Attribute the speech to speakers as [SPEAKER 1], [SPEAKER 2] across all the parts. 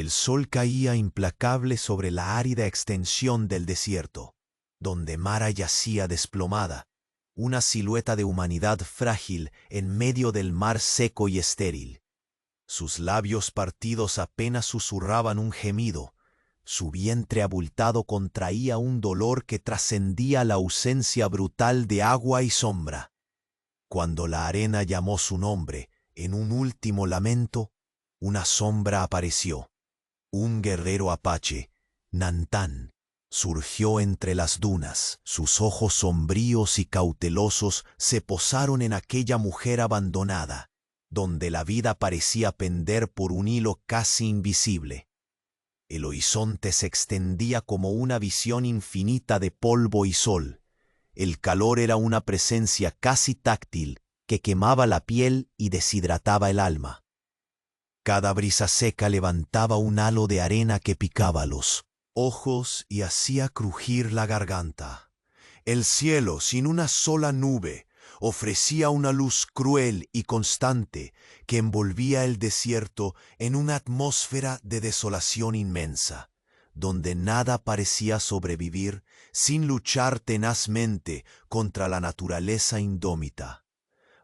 [SPEAKER 1] El sol caía implacable sobre la árida extensión del desierto, donde Mara yacía desplomada, una silueta de humanidad frágil en medio del mar seco y estéril. Sus labios partidos apenas susurraban un gemido, su vientre abultado contraía un dolor que trascendía la ausencia brutal de agua y sombra. Cuando la arena llamó su nombre, en un último lamento, una sombra apareció. Un guerrero apache, Nantán, surgió entre las dunas. Sus ojos sombríos y cautelosos se posaron en aquella mujer abandonada, donde la vida parecía pender por un hilo casi invisible. El horizonte se extendía como una visión infinita de polvo y sol. El calor era una presencia casi táctil que quemaba la piel y deshidrataba el alma. Cada brisa seca levantaba un halo de arena que picaba los ojos y hacía crujir la garganta. El cielo, sin una sola nube, ofrecía una luz cruel y constante que envolvía el desierto en una atmósfera de desolación inmensa, donde nada parecía sobrevivir sin luchar tenazmente contra la naturaleza indómita.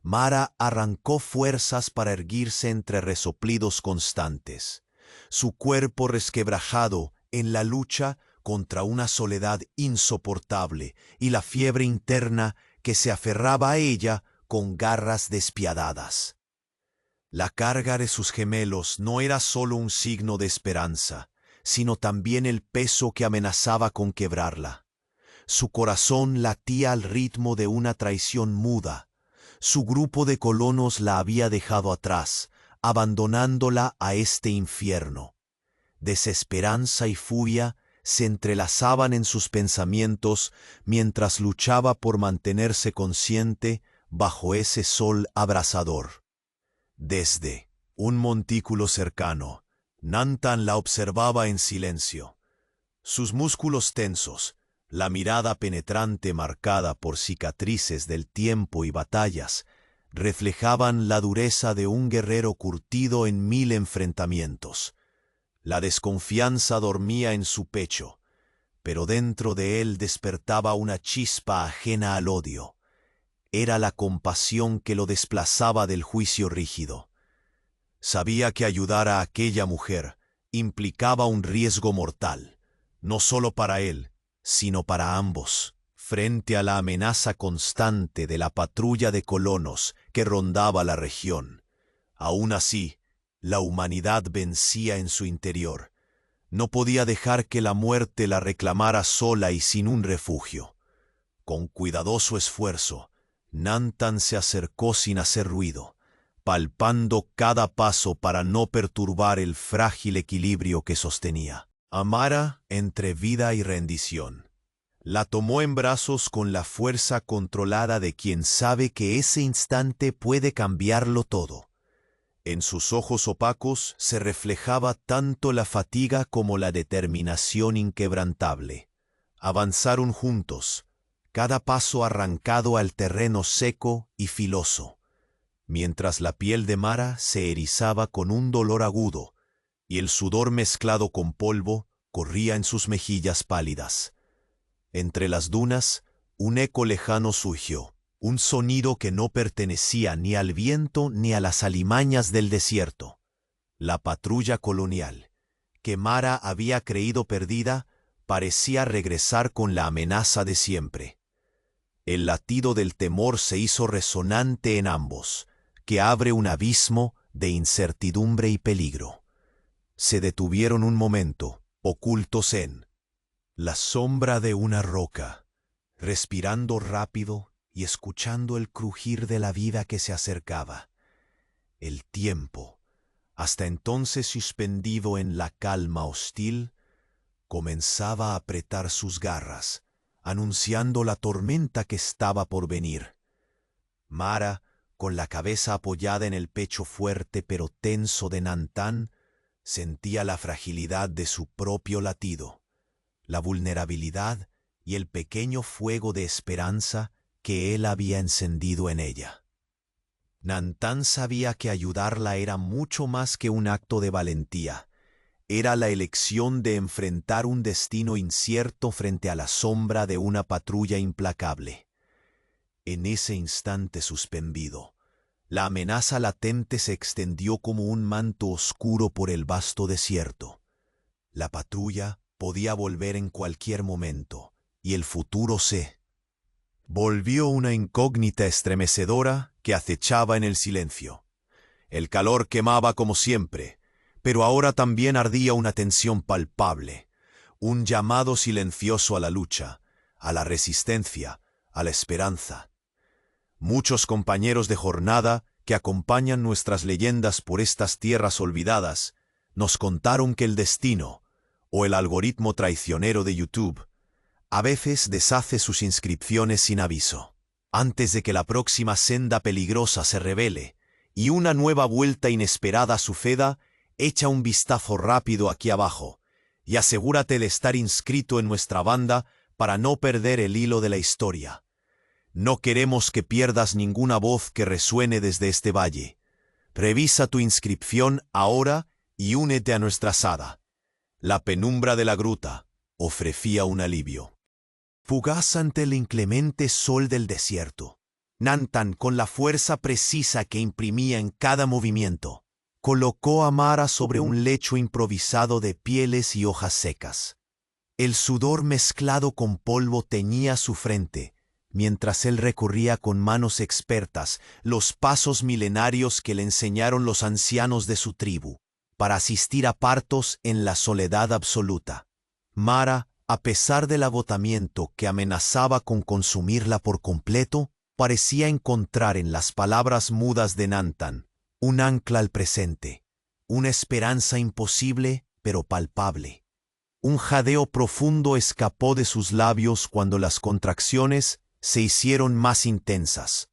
[SPEAKER 1] Mara arrancó fuerzas para erguirse entre resoplidos constantes. Su cuerpo resquebrajado en la lucha contra una soledad insoportable y la fiebre interna que se aferraba a ella con garras despiadadas. La carga de sus gemelos no era solo un signo de esperanza, sino también el peso que amenazaba con quebrarla. Su corazón latía al ritmo de una traición muda. Su grupo de colonos la había dejado atrás, abandonándola a este infierno. Desesperanza y furia se entrelazaban en sus pensamientos mientras luchaba por mantenerse consciente bajo ese sol abrasador. Desde un montículo cercano, Nantán la observaba en silencio. Sus músculos tensos, la mirada penetrante marcada por cicatrices del tiempo y batallas, reflejaban la dureza de un guerrero curtido en 1000 enfrentamientos. La desconfianza dormía en su pecho, pero dentro de él despertaba una chispa ajena al odio. Era la compasión que lo desplazaba del juicio rígido. Sabía que ayudar a aquella mujer implicaba un riesgo mortal, no solo para él, sino para ambos, frente a la amenaza constante de la patrulla de colonos que rondaba la región. Aún así, la humanidad vencía en su interior. No podía dejar que la muerte la reclamara sola y sin un refugio. Con cuidadoso esfuerzo, Nantán se acercó sin hacer ruido, palpando cada paso para no perturbar el frágil equilibrio que sostenía. A Mara entre vida y rendición. La tomó en brazos con la fuerza controlada de quien sabe que ese instante puede cambiarlo todo. En sus ojos opacos se reflejaba tanto la fatiga como la determinación inquebrantable. Avanzaron juntos, cada paso arrancado al terreno seco y filoso, mientras la piel de Mara se erizaba con un dolor agudo, y el sudor mezclado con polvo corría en sus mejillas pálidas. Entre las dunas, un eco lejano surgió, un sonido que no pertenecía ni al viento ni a las alimañas del desierto. La patrulla colonial, que Mara había creído perdida, parecía regresar con la amenaza de siempre. El latido del temor se hizo resonante en ambos, que abre un abismo de incertidumbre y peligro. Se detuvieron un momento, ocultos en la sombra de una roca, respirando rápido y escuchando el crujir de la vida que se acercaba. El tiempo, hasta entonces suspendido en la calma hostil, comenzaba a apretar sus garras, anunciando la tormenta que estaba por venir. Mara, con la cabeza apoyada en el pecho fuerte pero tenso de Nantán, sentía la fragilidad de su propio latido, la vulnerabilidad y el pequeño fuego de esperanza que él había encendido en ella. Nantán sabía que ayudarla era mucho más que un acto de valentía. Era la elección de enfrentar un destino incierto frente a la sombra de una patrulla implacable. En ese instante suspendido, la amenaza latente se extendió como un manto oscuro por el vasto desierto. La patrulla podía volver en cualquier momento, y el futuro se volvió una incógnita estremecedora que acechaba en el silencio. El calor quemaba como siempre, pero ahora también ardía una tensión palpable, un llamado silencioso a la lucha, a la resistencia, a la esperanza. Muchos compañeros de jornada que acompañan nuestras leyendas por estas tierras olvidadas nos contaron que el destino, o el algoritmo traicionero de YouTube, a veces deshace sus inscripciones sin aviso. Antes de que la próxima senda peligrosa se revele y una nueva vuelta inesperada suceda, echa un vistazo rápido aquí abajo y asegúrate de estar inscrito en nuestra banda para no perder el hilo de la historia. No queremos que pierdas ninguna voz que resuene desde este valle. Revisa tu inscripción ahora y únete a nuestra sada. La penumbra de la gruta ofrecía un alivio. Fugaz ante el inclemente sol del desierto, Nantan, con la fuerza precisa que imprimía en cada movimiento, colocó a Mara sobre un lecho improvisado de pieles y hojas secas. El sudor mezclado con polvo teñía su frente, mientras él recorría con manos expertas los pasos milenarios que le enseñaron los ancianos de su tribu, para asistir a partos en la soledad absoluta. Mara, a pesar del agotamiento que amenazaba con consumirla por completo, parecía encontrar en las palabras mudas de Nantan un ancla al presente, una esperanza imposible pero palpable. Un jadeo profundo escapó de sus labios cuando las contracciones se hicieron más intensas.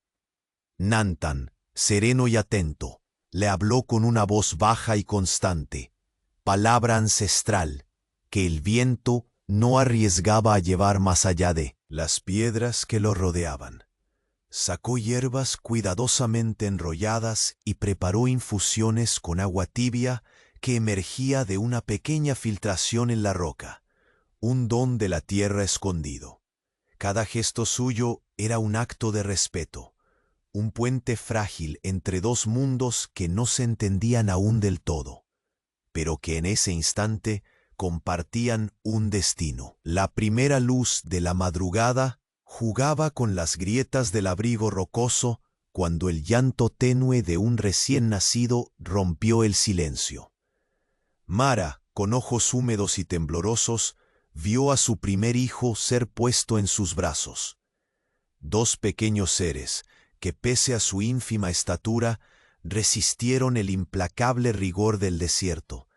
[SPEAKER 1] Nantan, sereno y atento, le habló con una voz baja y constante, palabra ancestral, que el viento no arriesgaba a llevar más allá de las piedras que lo rodeaban. Sacó hierbas cuidadosamente enrolladas y preparó infusiones con agua tibia que emergía de una pequeña filtración en la roca, un don de la tierra escondido. Cada gesto suyo era un acto de respeto, un puente frágil entre dos mundos que no se entendían aún del todo, pero que en ese instante compartían un destino. La primera luz de la madrugada jugaba con las grietas del abrigo rocoso cuando el llanto tenue de un recién nacido rompió el silencio. Mara, con ojos húmedos y temblorosos, vio a su primer hijo ser puesto en sus brazos. Dos pequeños seres que, pese a su ínfima estatura, resistieron el implacable rigor del desierto,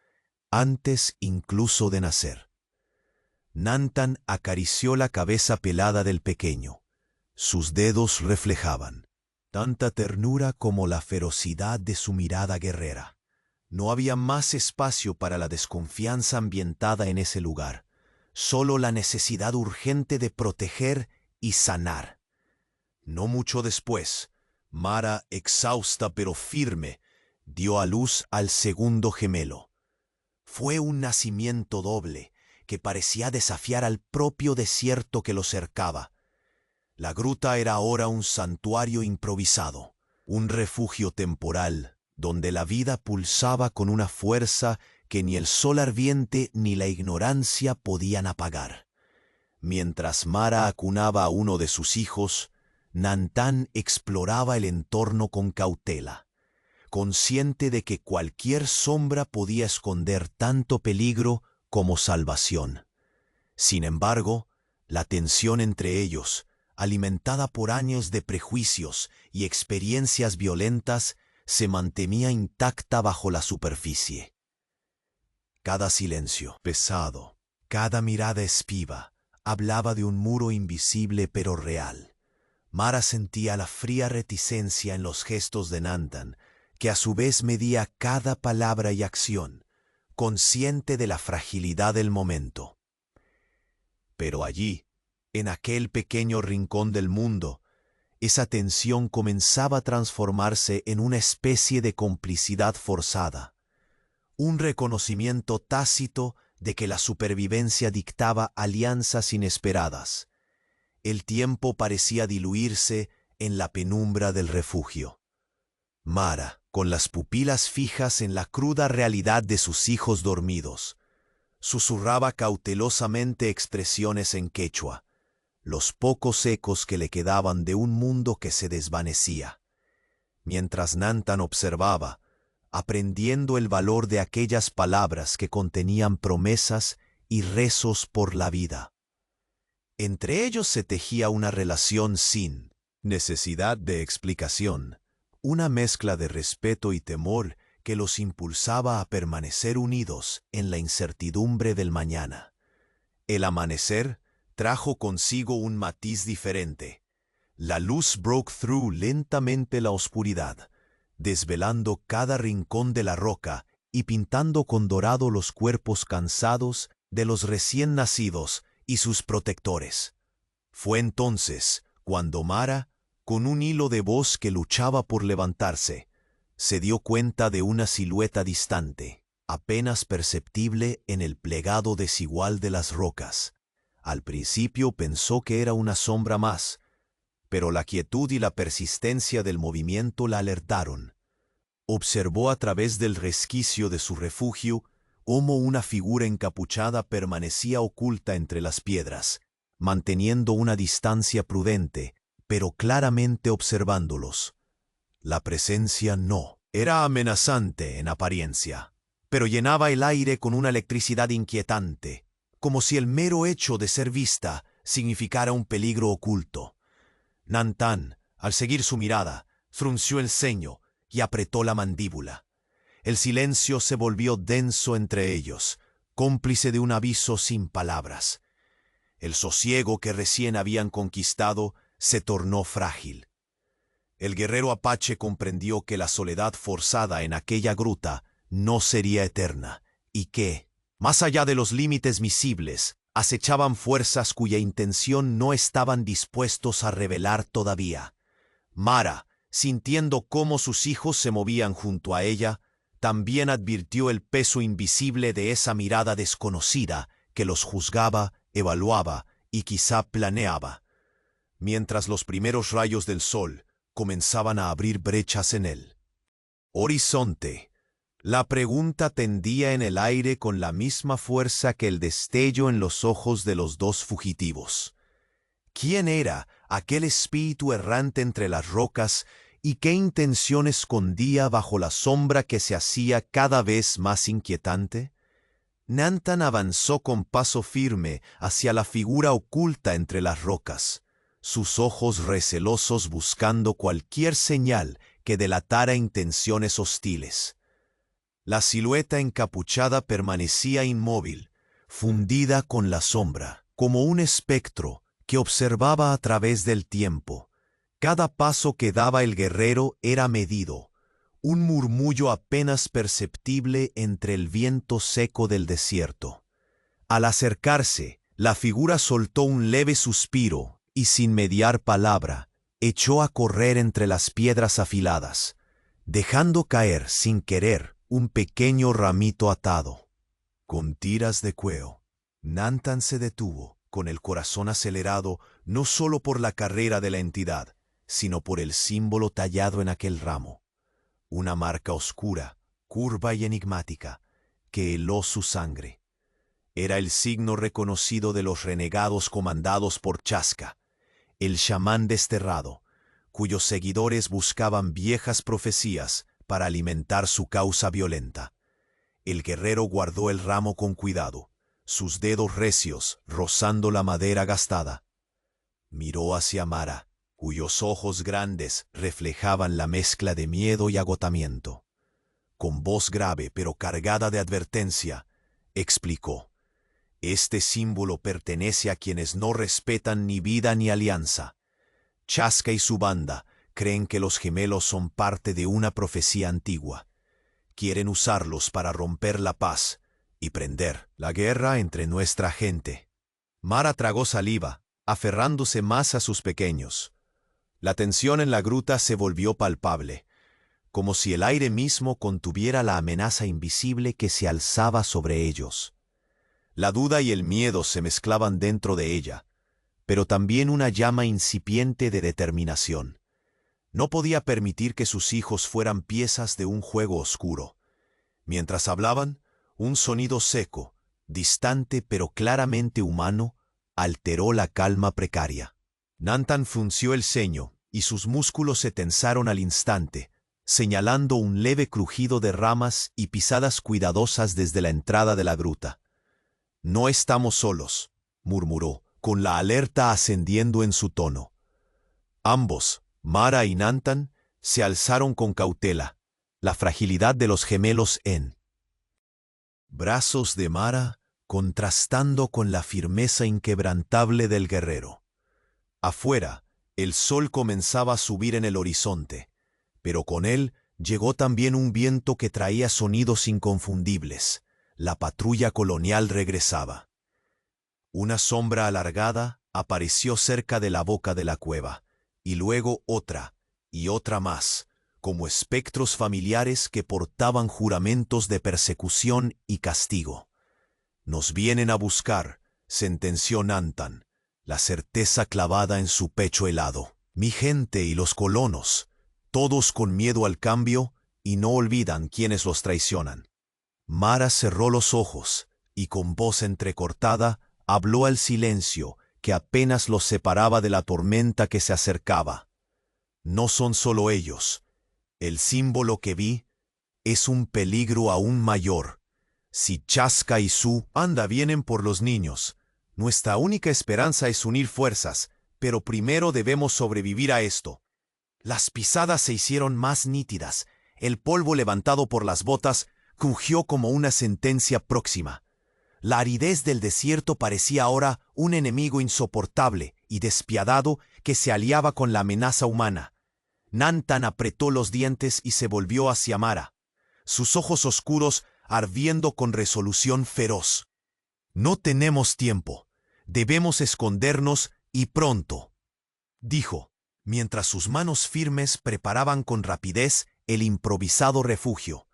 [SPEAKER 1] antes incluso de nacer. Nantan acarició la cabeza pelada del pequeño. Sus dedos reflejaban tanta ternura como la ferocidad de su mirada guerrera. No había más espacio para la desconfianza ambientada en ese lugar, solo la necesidad urgente de proteger y sanar. No mucho después, Mara, exhausta pero firme, dio a luz al segundo gemelo. Fue un nacimiento doble que parecía desafiar al propio desierto que lo cercaba. La gruta era ahora un santuario improvisado, un refugio temporal, donde la vida pulsaba con una fuerza que ni el sol ardiente ni la ignorancia podían apagar. Mientras Mara acunaba a uno de sus hijos, Nantan exploraba el entorno con cautela, consciente de que cualquier sombra podía esconder tanto peligro como salvación. Sin embargo, la tensión entre ellos, alimentada por años de prejuicios y experiencias violentas, se mantenía intacta bajo la superficie. Cada silencio pesado, cada mirada espiva, hablaba de un muro invisible pero real. Mara sentía la fría reticencia en los gestos de Nantan, que a su vez medía cada palabra y acción, consciente de la fragilidad del momento. Pero allí, en aquel pequeño rincón del mundo, esa tensión comenzaba a transformarse en una especie de complicidad forzada, un reconocimiento tácito de que la supervivencia dictaba alianzas inesperadas. El tiempo parecía diluirse en la penumbra del refugio. Mara, con las pupilas fijas en la cruda realidad de sus hijos dormidos, susurraba cautelosamente expresiones en quechua, los pocos ecos que le quedaban de un mundo que se desvanecía. Mientras Nantan observaba, aprendiendo el valor de aquellas palabras que contenían promesas y rezos por la vida. Entre ellos se tejía una relación sin necesidad de explicación, una mezcla de respeto y temor que los impulsaba a permanecer unidos en la incertidumbre del mañana. El amanecer trajo consigo un matiz diferente. La luz broke through lentamente la oscuridad, desvelando cada rincón de la roca y pintando con dorado los cuerpos cansados de los recién nacidos y sus protectores. Fue entonces cuando Mara, con un hilo de voz que luchaba por levantarse, se dio cuenta de una silueta distante, apenas perceptible en el plegado desigual de las rocas. Al principio pensó que era una sombra más, pero la quietud y la persistencia del movimiento la alertaron. Observó a través del resquicio de su refugio cómo una figura encapuchada permanecía oculta entre las piedras, manteniendo una distancia prudente, pero claramente observándolos. La presencia no era amenazante en apariencia, pero llenaba el aire con una electricidad inquietante, como si el mero hecho de ser vista significara un peligro oculto. Nantan, al seguir su mirada, frunció el ceño y apretó la mandíbula. El silencio se volvió denso entre ellos, cómplice de un aviso sin palabras. El sosiego que recién habían conquistado se tornó frágil. El guerrero apache comprendió que la soledad forzada en aquella gruta no sería eterna, y que, más allá de los límites visibles, acechaban fuerzas cuya intención no estaban dispuestos a revelar todavía. Mara, sintiendo cómo sus hijos se movían junto a ella, también advirtió el peso invisible de esa mirada desconocida que los juzgaba, evaluaba y quizá planeaba, mientras los primeros rayos del sol comenzaban a abrir brechas en el horizonte. La pregunta tendía en el aire con la misma fuerza que el destello en los ojos de los dos fugitivos. ¿Quién era aquel espíritu errante entre las rocas y qué intención escondía bajo la sombra que se hacía cada vez más inquietante? Nantan avanzó con paso firme hacia la figura oculta entre las rocas, sus ojos recelosos buscando cualquier señal que delatara intenciones hostiles. La silueta encapuchada permanecía inmóvil, fundida con la sombra, como un espectro que observaba a través del tiempo. Cada paso que daba el guerrero era medido, un murmullo apenas perceptible entre el viento seco del desierto. Al acercarse, la figura soltó un leve suspiro y, sin mediar palabra, echó a correr entre las piedras afiladas, dejando caer sin querer un pequeño ramito atado. Con tiras de cueo, Nantan se detuvo, con el corazón acelerado no solo por la carrera de la entidad, sino por el símbolo tallado en aquel ramo. Una marca oscura, curva y enigmática, que heló su sangre. Era el signo reconocido de los renegados comandados por Chasca, el chamán desterrado, cuyos seguidores buscaban viejas profecías para alimentar su causa violenta. El guerrero guardó el ramo con cuidado, sus dedos recios rozando la madera gastada. Miró hacia Mara, cuyos ojos grandes reflejaban la mezcla de miedo y agotamiento. Con voz grave pero cargada de advertencia, explicó: «Este símbolo pertenece a quienes no respetan ni vida ni alianza. Chasca y su banda creen que los gemelos son parte de una profecía antigua. Quieren usarlos para romper la paz y prender la guerra entre nuestra gente». Mara tragó saliva, aferrándose más a sus pequeños. La tensión en la gruta se volvió palpable. como si el aire mismo contuviera la amenaza invisible que se alzaba sobre ellos. La duda y el miedo se mezclaban dentro de ella, pero también una llama incipiente de determinación. No podía permitir que sus hijos fueran piezas de un juego oscuro. Mientras hablaban, un sonido seco, distante pero claramente humano, alteró la calma precaria. Nantan frunció el ceño y sus músculos se tensaron al instante, señalando un leve crujido de ramas y pisadas cuidadosas desde la entrada de la gruta. «No estamos solos», murmuró, con la alerta ascendiendo en su tono. Ambos, Mara y Nantan, se alzaron con cautela, la fragilidad de los gemelos en brazos de Mara contrastando con la firmeza inquebrantable del guerrero. Afuera, el sol comenzaba a subir en el horizonte, pero con él llegó también un viento que traía sonidos inconfundibles. La patrulla colonial regresaba. Una sombra alargada apareció cerca de la boca de la cueva, y luego otra, y otra más, como espectros familiares que portaban juramentos de persecución y castigo. «Nos vienen a buscar», sentenció Nantan, la certeza clavada en su pecho helado. «Mi gente y los colonos, todos con miedo al cambio y no olvidan quiénes los traicionan». Mara cerró los ojos y con voz entrecortada habló al silencio que apenas los separaba de la tormenta que se acercaba. «No son solo ellos. El símbolo que vi es un peligro aún mayor. Si Chaska y Su vienen por los niños. Nuestra única esperanza es unir fuerzas, pero primero debemos sobrevivir a esto». Las pisadas se hicieron más nítidas. El polvo levantado por las botas crujió como una sentencia próxima. La aridez del desierto parecía ahora un enemigo insoportable y despiadado que se aliaba con la amenaza humana. Nantan apretó los dientes y se volvió hacia Mara, sus ojos oscuros ardiendo con resolución feroz. «No tenemos tiempo. Debemos escondernos y pronto», dijo, mientras sus manos firmes preparaban con rapidez el improvisado refugio.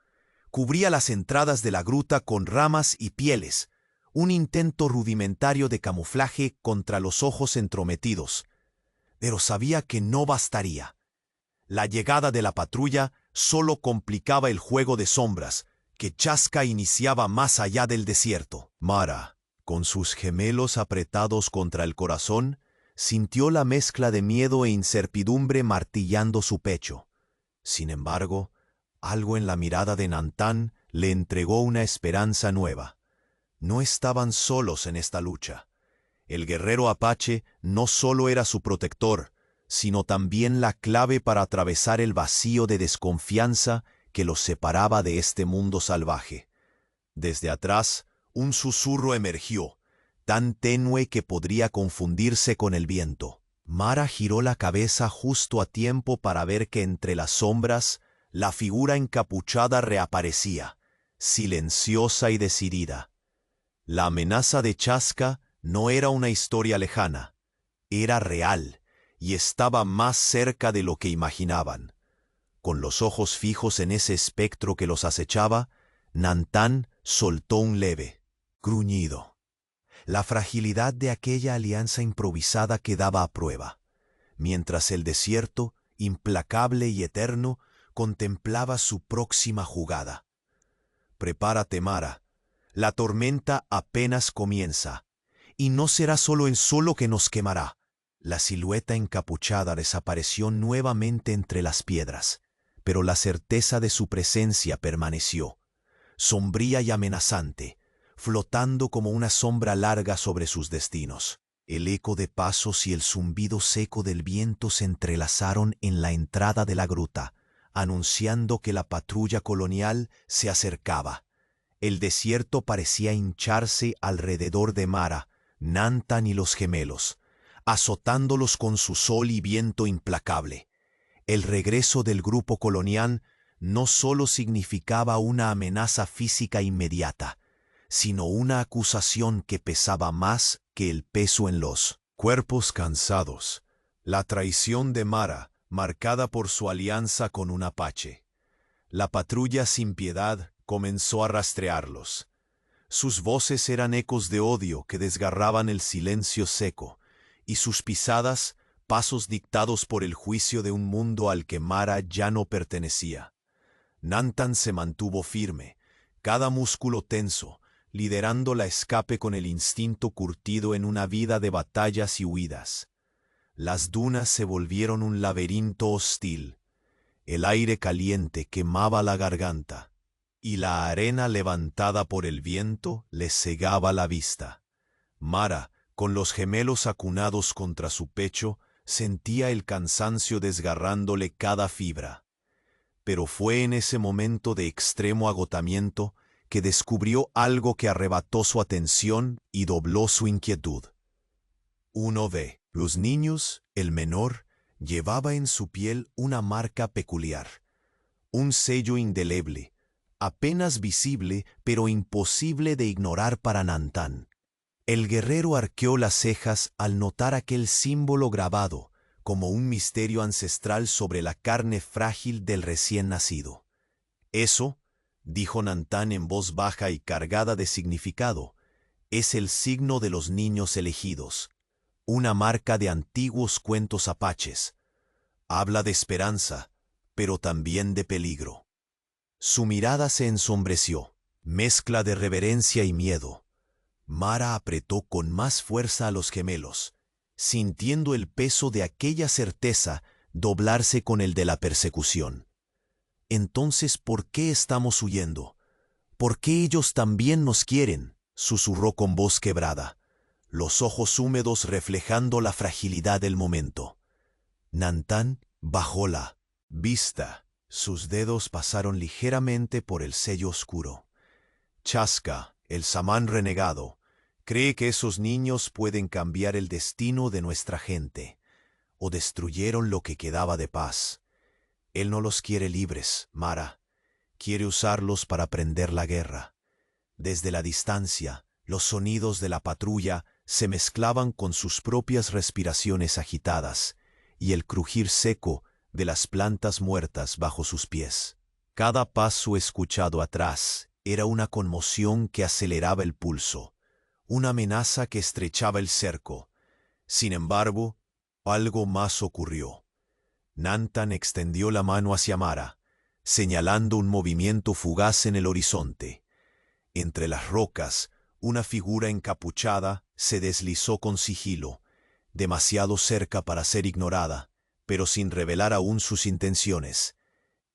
[SPEAKER 1] Cubría las entradas de la gruta con ramas y pieles, un intento rudimentario de camuflaje contra los ojos entrometidos. Pero sabía que no bastaría. La llegada de la patrulla solo complicaba el juego de sombras que Chaska iniciaba más allá del desierto. Mara, con sus gemelos apretados contra el corazón, sintió la mezcla de miedo e incertidumbre martillando su pecho. Sin embargo, algo en la mirada de Nantan le entregó una esperanza nueva. No estaban solos en esta lucha. El guerrero apache no solo era su protector, sino también la clave para atravesar el vacío de desconfianza que los separaba de este mundo salvaje. Desde atrás, un susurro emergió, tan tenue que podría confundirse con el viento. Mara giró la cabeza justo a tiempo para ver que entre las sombras la figura encapuchada reaparecía, silenciosa y decidida. La amenaza de Chaska no era una historia lejana, era real y estaba más cerca de lo que imaginaban. Con los ojos fijos en ese espectro que los acechaba, Nantan soltó un leve gruñido. La fragilidad de aquella alianza improvisada quedaba a prueba, mientras el desierto, implacable y eterno, contemplaba su próxima jugada. «Prepárate, Mara. La tormenta apenas comienza, y no será solo el sol que nos quemará». La silueta encapuchada desapareció nuevamente entre las piedras, pero la certeza de su presencia permaneció, sombría y amenazante, flotando como una sombra larga sobre sus destinos. El eco de pasos y el zumbido seco del viento se entrelazaron en la entrada de la gruta, anunciando que la patrulla colonial se acercaba. El desierto parecía hincharse alrededor de Mara, Nantan y los gemelos, azotándolos con su sol y viento implacable. El regreso del grupo colonial no solo significaba una amenaza física inmediata, sino una acusación que pesaba más que el peso en los cuerpos cansados. La traición de Mara, marcada por su alianza con un apache. La patrulla sin piedad comenzó a rastrearlos. Sus voces eran ecos de odio que desgarraban el silencio seco, y sus pisadas, pasos dictados por el juicio de un mundo al que Mara ya no pertenecía. Nantan se mantuvo firme, cada músculo tenso, liderando la escape con el instinto curtido en una vida de batallas y huidas. Las dunas se volvieron un laberinto hostil. El aire caliente quemaba la garganta, y la arena levantada por el viento les cegaba la vista. Mara, con los gemelos acunados contra su pecho, sentía el cansancio desgarrándole cada fibra. Pero fue en ese momento de extremo agotamiento que descubrió algo que arrebató su atención y dobló su inquietud. Uno ve, los niños, el menor, llevaba en su piel una marca peculiar, un sello indeleble, apenas visible pero imposible de ignorar para Nantan. El guerrero arqueó las cejas al notar aquel símbolo grabado, como un misterio ancestral sobre la carne frágil del recién nacido. Eso, dijo Nantan en voz baja y cargada de significado, es el signo de los niños elegidos, una marca de antiguos cuentos apaches. Habla de esperanza, pero también de peligro. Su mirada se ensombreció, mezcla de reverencia y miedo. Mara apretó con más fuerza a los gemelos, sintiendo el peso de aquella certeza doblarse con el de la persecución. Entonces, ¿por qué estamos huyendo? ¿Por qué ellos también nos quieren?, susurró con voz quebrada, los ojos húmedos reflejando la fragilidad del momento. Nantan bajó la vista. Sus dedos pasaron ligeramente por el sello oscuro. Chasca, el samán renegado, cree que esos niños pueden cambiar el destino de nuestra gente, o destruyeron lo que quedaba de paz. Él no los quiere libres, Mara. Quiere usarlos para prender la guerra. Desde la distancia, los sonidos de la patrulla se mezclaban con sus propias respiraciones agitadas y el crujir seco de las plantas muertas bajo sus pies. Cada paso escuchado atrás era una conmoción que aceleraba el pulso, una amenaza que estrechaba el cerco. Sin embargo, algo más ocurrió. Nantan extendió la mano hacia Mara, señalando un movimiento fugaz en el horizonte. Entre las rocas, una figura encapuchada se deslizó con sigilo, demasiado cerca para ser ignorada, pero sin revelar aún sus intenciones.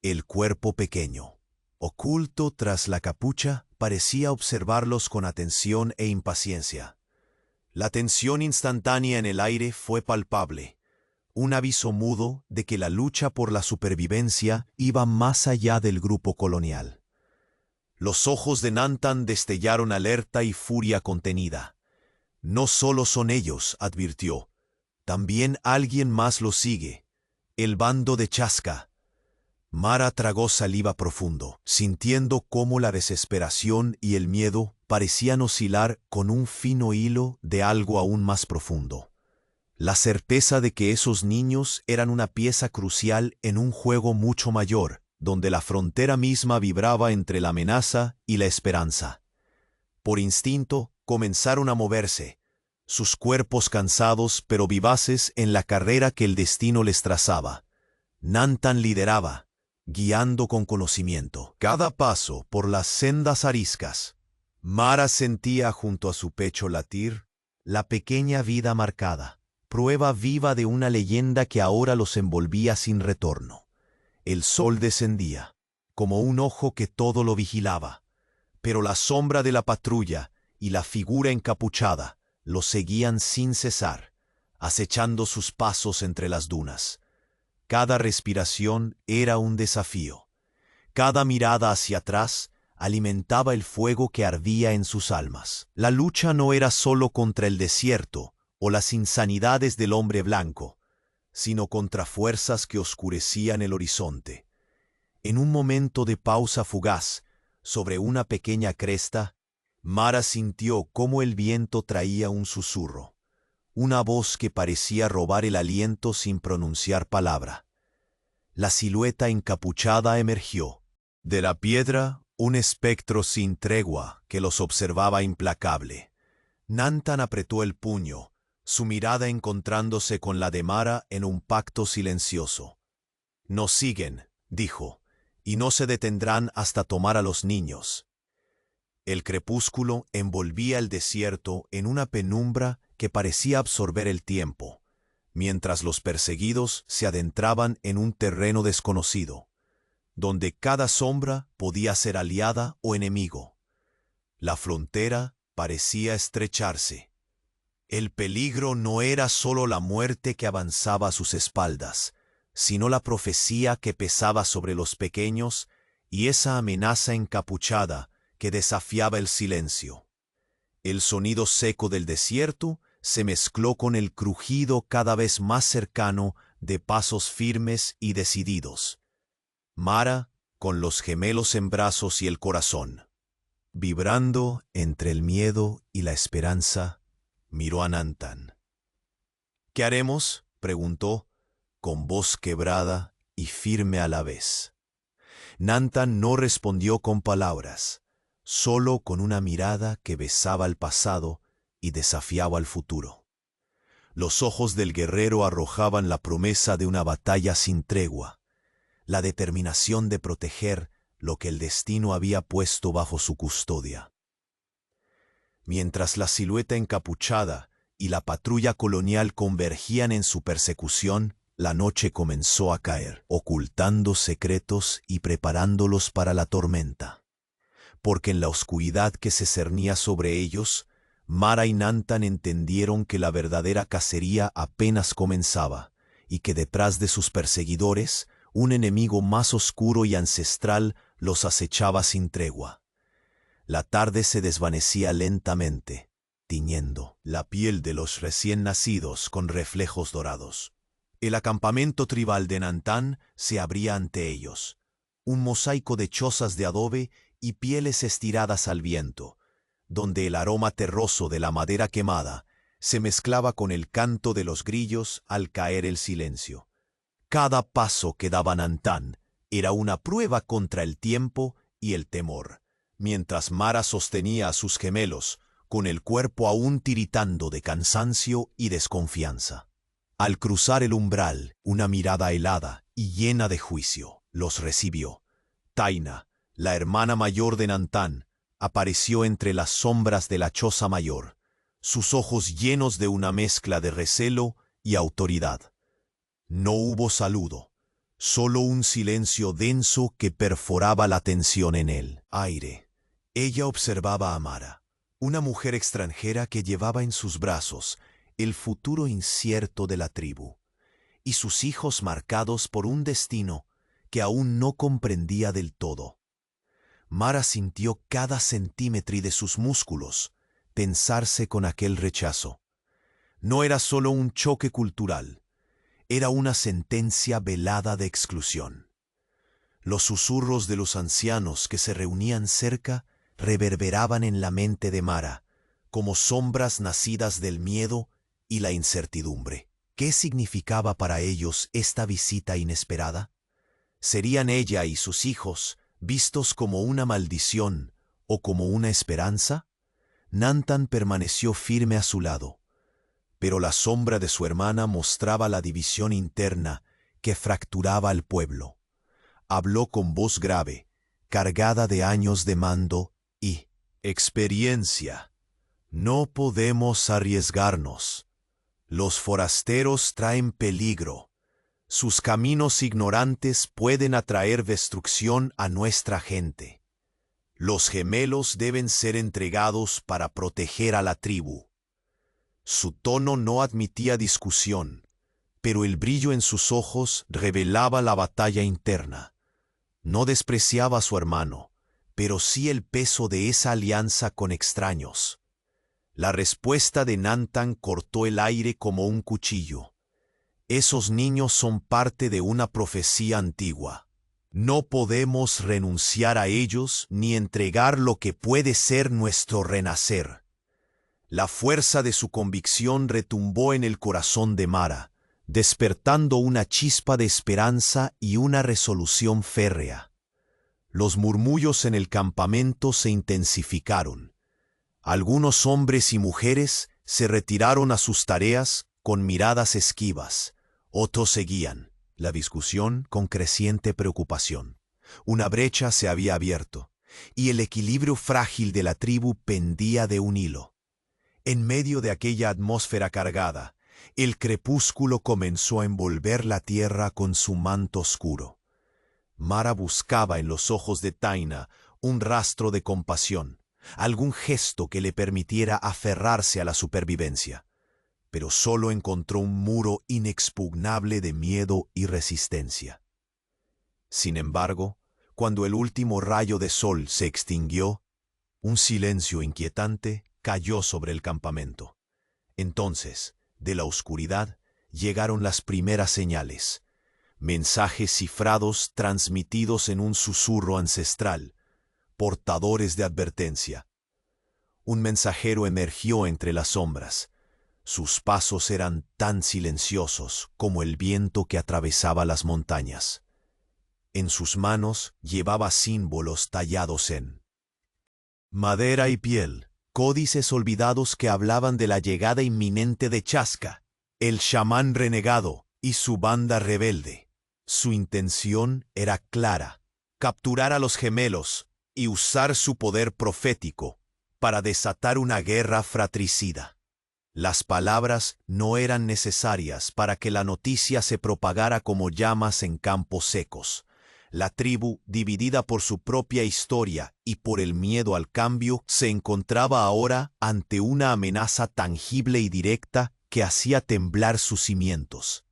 [SPEAKER 1] El cuerpo pequeño, oculto tras la capucha, parecía observarlos con atención e impaciencia. La tensión instantánea en el aire fue palpable, un aviso mudo de que la lucha por la supervivencia iba más allá del grupo colonial. Los ojos de Nantan destellaron alerta y furia contenida. No solo son ellos, advirtió. También alguien más los sigue. El bando de Chasca. Mara tragó saliva profundo, sintiendo cómo la desesperación y el miedo parecían oscilar con un fino hilo de algo aún más profundo. La certeza de que esos niños eran una pieza crucial en un juego mucho mayor, donde la frontera misma vibraba entre la amenaza y la esperanza. Por instinto, comenzaron a moverse, sus cuerpos cansados pero vivaces en la carrera que el destino les trazaba. Nantan lideraba, guiando con conocimiento cada paso por las sendas ariscas. Mara sentía junto a su pecho latir la pequeña vida marcada, prueba viva de una leyenda que ahora los envolvía sin retorno. El sol descendía, como un ojo que todo lo vigilaba, pero la sombra de la patrulla y la figura encapuchada los seguían sin cesar, acechando sus pasos entre las dunas. Cada respiración era un desafío. Cada mirada hacia atrás alimentaba el fuego que ardía en sus almas. La lucha no era solo contra el desierto o las insanidades del hombre blanco, sino contra fuerzas que oscurecían el horizonte. En un momento de pausa fugaz, sobre una pequeña cresta, Mara sintió cómo el viento traía un susurro, una voz que parecía robar el aliento sin pronunciar palabra. La silueta encapuchada emergió, De la piedra, un espectro sin tregua que los observaba implacable. Nantan apretó el puño, su mirada encontrándose con la de Mara en un pacto silencioso. «Nos siguen», dijo, «y no se detendrán hasta tomar a los niños». El crepúsculo envolvía el desierto en una penumbra que parecía absorber el tiempo, mientras los perseguidos se adentraban en un terreno desconocido, donde cada sombra podía ser aliada o enemigo. La frontera parecía estrecharse. El peligro no era solo la muerte que avanzaba a sus espaldas, sino la profecía que pesaba sobre los pequeños y esa amenaza encapuchada que desafiaba el silencio. El sonido seco del desierto se mezcló con el crujido cada vez más cercano de pasos firmes y decididos. Mara, con los gemelos en brazos y el corazón, vibrando entre el miedo y la esperanza, miró a Nantan. «¿Qué haremos?», preguntó, con voz quebrada y firme a la vez. Nantan no respondió con palabras, solo con una mirada que besaba el pasado y desafiaba al futuro. Los ojos del guerrero arrojaban la promesa de una batalla sin tregua, la determinación de proteger lo que el destino había puesto bajo su custodia. Mientras la silueta encapuchada y la patrulla colonial convergían en su persecución, la noche comenzó a caer, ocultando secretos y preparándolos para la tormenta. Porque en la oscuridad que se cernía sobre ellos, Mara y Nantan entendieron que la verdadera cacería apenas comenzaba y que detrás de sus perseguidores, un enemigo más oscuro y ancestral los acechaba sin tregua. La tarde se desvanecía lentamente, tiñendo la piel de los recién nacidos con reflejos dorados. El acampamento tribal de Nantan se abría ante ellos, un mosaico de chozas de adobe y pieles estiradas al viento, donde el aroma terroso de la madera quemada se mezclaba con el canto de los grillos al caer el silencio. Cada paso que daba Nantan era una prueba contra el tiempo y el temor, mientras Mara sostenía a sus gemelos, con el cuerpo aún tiritando de cansancio y desconfianza. Al cruzar el umbral, una mirada helada y llena de juicio los recibió. Taina, la hermana mayor de Nantan, apareció entre las sombras de la choza mayor, sus ojos llenos de una mezcla de recelo y autoridad. No hubo saludo, solo un silencio denso que perforaba la tensión en el aire. Ella observaba a Mara, una mujer extranjera que llevaba en sus brazos el futuro incierto de la tribu, y sus hijos marcados por un destino que aún no comprendía del todo. Mara sintió cada centímetro de sus músculos tensarse con aquel rechazo. No era solo un choque cultural, era una sentencia velada de exclusión. Los susurros de los ancianos que se reunían cerca reverberaban en la mente de Mara, como sombras nacidas del miedo y la incertidumbre. ¿Qué significaba para ellos esta visita inesperada? ¿Serían ella y sus hijos vistos como una maldición o como una esperanza? Nantan permaneció firme a su lado, pero la sombra de su hermana mostraba la división interna que fracturaba al pueblo. Habló con voz grave, cargada de años de mando y experiencia. «No podemos arriesgarnos. Los forasteros traen peligro. Sus caminos ignorantes pueden atraer destrucción a nuestra gente. Los gemelos deben ser entregados para proteger a la tribu». Su tono no admitía discusión, pero el brillo en sus ojos revelaba la batalla interna. No despreciaba a su hermano, pero sí el peso de esa alianza con extraños. La respuesta de Nantan cortó el aire como un cuchillo. Esos niños son parte de una profecía antigua. No podemos renunciar a ellos ni entregar lo que puede ser nuestro renacer. La fuerza de su convicción retumbó en el corazón de Mara, despertando una chispa de esperanza y una resolución férrea. Los murmullos en el campamento se intensificaron. Algunos hombres y mujeres se retiraron a sus tareas con miradas esquivas. Otros seguían la discusión con creciente preocupación. Una brecha se había abierto, y el equilibrio frágil de la tribu pendía de un hilo. En medio de aquella atmósfera cargada, el crepúsculo comenzó a envolver la tierra con su manto oscuro. Mara buscaba en los ojos de Taina un rastro de compasión, algún gesto que le permitiera aferrarse a la supervivencia, pero solo encontró un muro inexpugnable de miedo y resistencia. Sin embargo, cuando el último rayo de sol se extinguió, un silencio inquietante cayó sobre el campamento. Entonces, de la oscuridad, llegaron las primeras señales, mensajes cifrados transmitidos en un susurro ancestral, portadores de advertencia. Un mensajero emergió entre las sombras. Sus pasos eran tan silenciosos como el viento que atravesaba las montañas. En sus manos llevaba símbolos tallados en madera y piel, códices olvidados que hablaban de la llegada inminente de Chasca, el chamán renegado y su banda rebelde. Su intención era clara: capturar a los gemelos y usar su poder profético para desatar una guerra fratricida. Las palabras no eran necesarias para que la noticia se propagara como llamas en campos secos. La tribu, dividida por su propia historia y por el miedo al cambio, se encontraba ahora ante una amenaza tangible y directa que hacía temblar sus cimientos.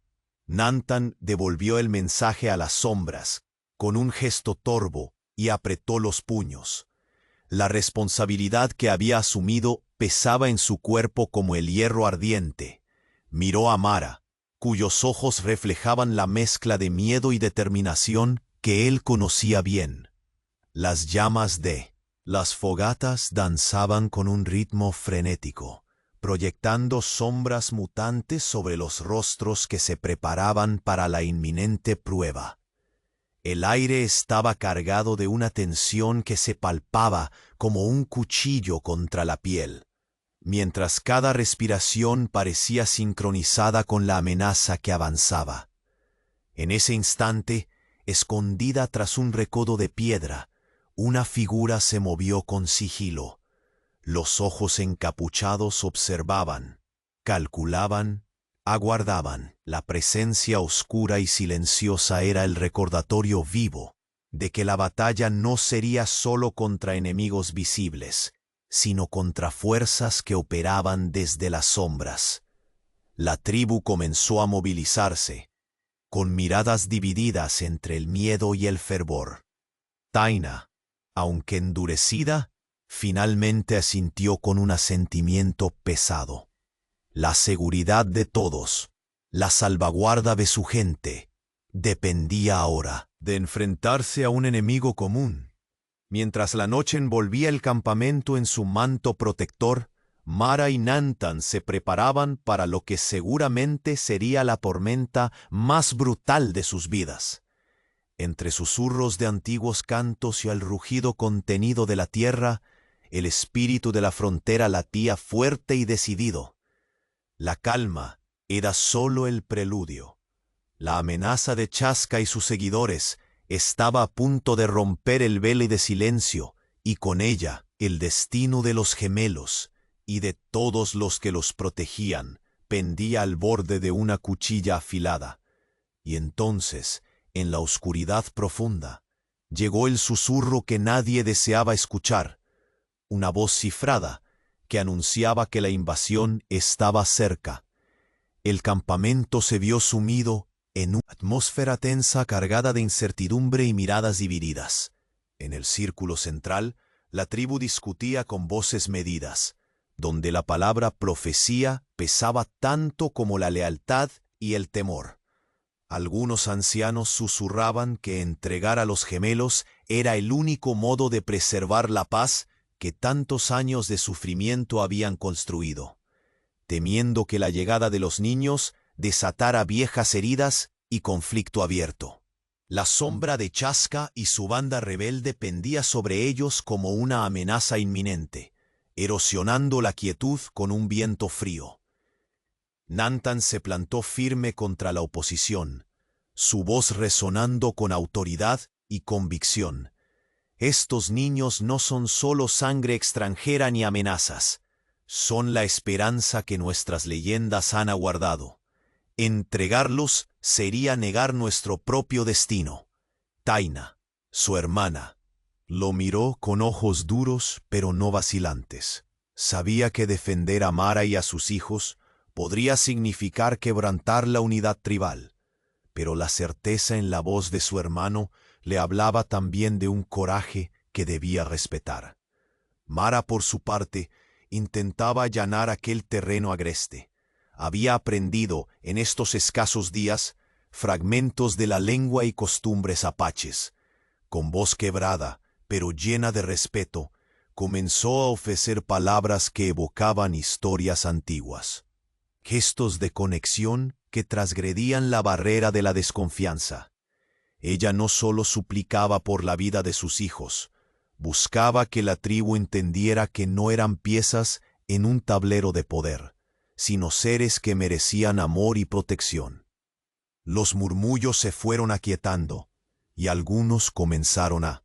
[SPEAKER 1] Nantan devolvió el mensaje a las sombras con un gesto torvo y apretó los puños. La responsabilidad que había asumido pesaba en su cuerpo como el hierro ardiente. Miró a Mara, cuyos ojos reflejaban la mezcla de miedo y determinación que él conocía bien. Las llamas de las fogatas danzaban con un ritmo frenético, proyectando sombras mutantes sobre los rostros que se preparaban para la inminente prueba. El aire estaba cargado de una tensión que se palpaba como un cuchillo contra la piel, mientras cada respiración parecía sincronizada con la amenaza que avanzaba. En ese instante, escondida tras un recodo de piedra, una figura se movió con sigilo. Los ojos encapuchados observaban, calculaban, aguardaban. La presencia oscura y silenciosa era el recordatorio vivo de que la batalla no sería solo contra enemigos visibles, sino contra fuerzas que operaban desde las sombras. La tribu comenzó a movilizarse, con miradas divididas entre el miedo y el fervor. Taina, aunque endurecida, finalmente asintió con un asentimiento pesado. La seguridad de todos, la salvaguarda de su gente, dependía ahora de enfrentarse a un enemigo común. Mientras la noche envolvía el campamento en su manto protector, Mara y Nantan se preparaban para lo que seguramente sería la tormenta más brutal de sus vidas. Entre susurros de antiguos cantos y el rugido contenido de la tierra, el espíritu de la frontera latía fuerte y decidido. La calma era solo el preludio. La amenaza de Chasca y sus seguidores estaba a punto de romper el velo de silencio, y con ella el destino de los gemelos y de todos los que los protegían pendía al borde de una cuchilla afilada. Y entonces, en la oscuridad profunda, llegó el susurro que nadie deseaba escuchar, una voz cifrada que anunciaba que la invasión estaba cerca. El campamento se vio sumido en una atmósfera tensa cargada de incertidumbre y miradas divididas. En el círculo central, la tribu discutía con voces medidas, donde la palabra profecía pesaba tanto como la lealtad y el temor. Algunos ancianos susurraban que entregar a los gemelos era el único modo de preservar la paz que tantos años de sufrimiento habían construido, temiendo que la llegada de los niños desatara viejas heridas y conflicto abierto. La sombra de Chasca y su banda rebelde pendía sobre ellos como una amenaza inminente, erosionando la quietud con un viento frío. Nantan se plantó firme contra la oposición, su voz resonando con autoridad y convicción. Estos niños no son solo sangre extranjera ni amenazas, son la esperanza que nuestras leyendas han aguardado. Entregarlos sería negar nuestro propio destino. Taina, su hermana, lo miró con ojos duros pero no vacilantes. Sabía que defender a Mara y a sus hijos podría significar quebrantar la unidad tribal, pero la certeza en la voz de su hermano le hablaba también de un coraje que debía respetar. Mara, por su parte, intentaba allanar aquel terreno agreste. Había aprendido, en estos escasos días, fragmentos de la lengua y costumbres apaches. Con voz quebrada, pero llena de respeto, comenzó a ofrecer palabras que evocaban historias antiguas. Gestos de conexión que transgredían la barrera de la desconfianza. Ella no solo suplicaba por la vida de sus hijos, buscaba que la tribu entendiera que no eran piezas en un tablero de poder, sino seres que merecían amor y protección. Los murmullos se fueron aquietando, y algunos comenzaron a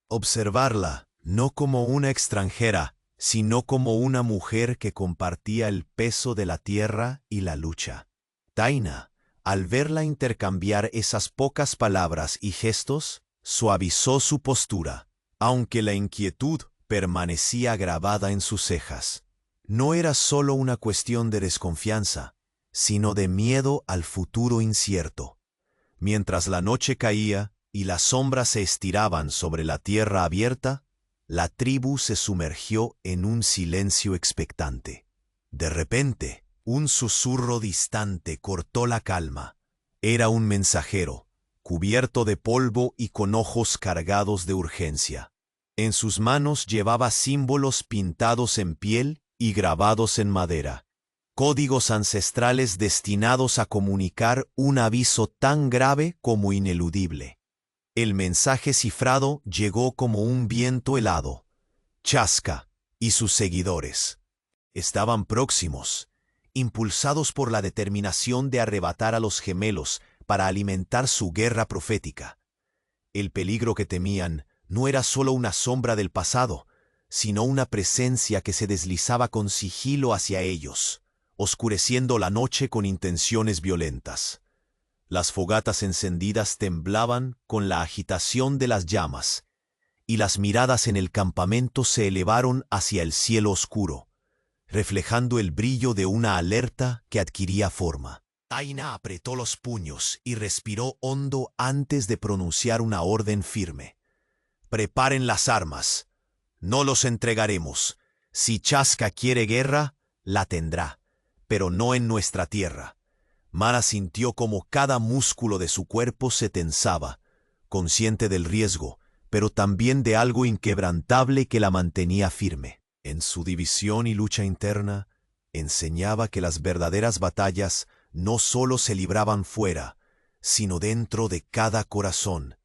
[SPEAKER 1] observarla, no como una extranjera, sino como una mujer que compartía el peso de la tierra y la lucha. Taina, al verla intercambiar esas pocas palabras y gestos, suavizó su postura, aunque la inquietud permanecía grabada en sus cejas. No era solo una cuestión de desconfianza, sino de miedo al futuro incierto. Mientras la noche caía y las sombras se estiraban sobre la tierra abierta, la tribu se sumergió en un silencio expectante. De repente, un susurro distante cortó la calma. Era un mensajero, cubierto de polvo y con ojos cargados de urgencia. En sus manos llevaba símbolos pintados en piel y grabados en madera. Códigos ancestrales destinados a comunicar un aviso tan grave como ineludible. El mensaje cifrado llegó como un viento helado. Chasca y sus seguidores estaban próximos, impulsados por la determinación de arrebatar a los gemelos para alimentar su guerra profética. El peligro que temían no era solo una sombra del pasado, sino una presencia que se deslizaba con sigilo hacia ellos, oscureciendo la noche con intenciones violentas. Las fogatas encendidas temblaban con la agitación de las llamas, y las miradas en el campamento se elevaron hacia el cielo oscuro, reflejando el brillo de una alerta que adquiría forma. Taina apretó los puños y respiró hondo antes de pronunciar una orden firme. «Preparen las armas. No los entregaremos. Si Chasca quiere guerra, la tendrá, pero no en nuestra tierra». Mara sintió como cada músculo de su cuerpo se tensaba, consciente del riesgo, pero también de algo inquebrantable que la mantenía firme. En su división y lucha interna, enseñaba que las verdaderas batallas no solo se libraban fuera, sino dentro de cada corazón.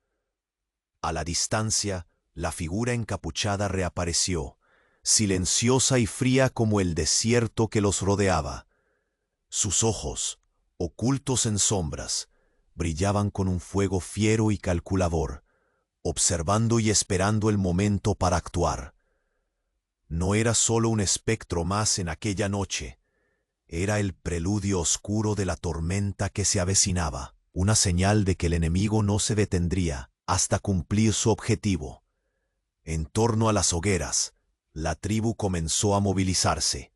[SPEAKER 1] A la distancia, la figura encapuchada reapareció, silenciosa y fría como el desierto que los rodeaba. Sus ojos, ocultos en sombras, brillaban con un fuego fiero y calculador, observando y esperando el momento para actuar. No era solo un espectro más en aquella noche, era el preludio oscuro de la tormenta que se avecinaba, una señal de que el enemigo no se detendría hasta cumplir su objetivo. En torno a las hogueras, la tribu comenzó a movilizarse.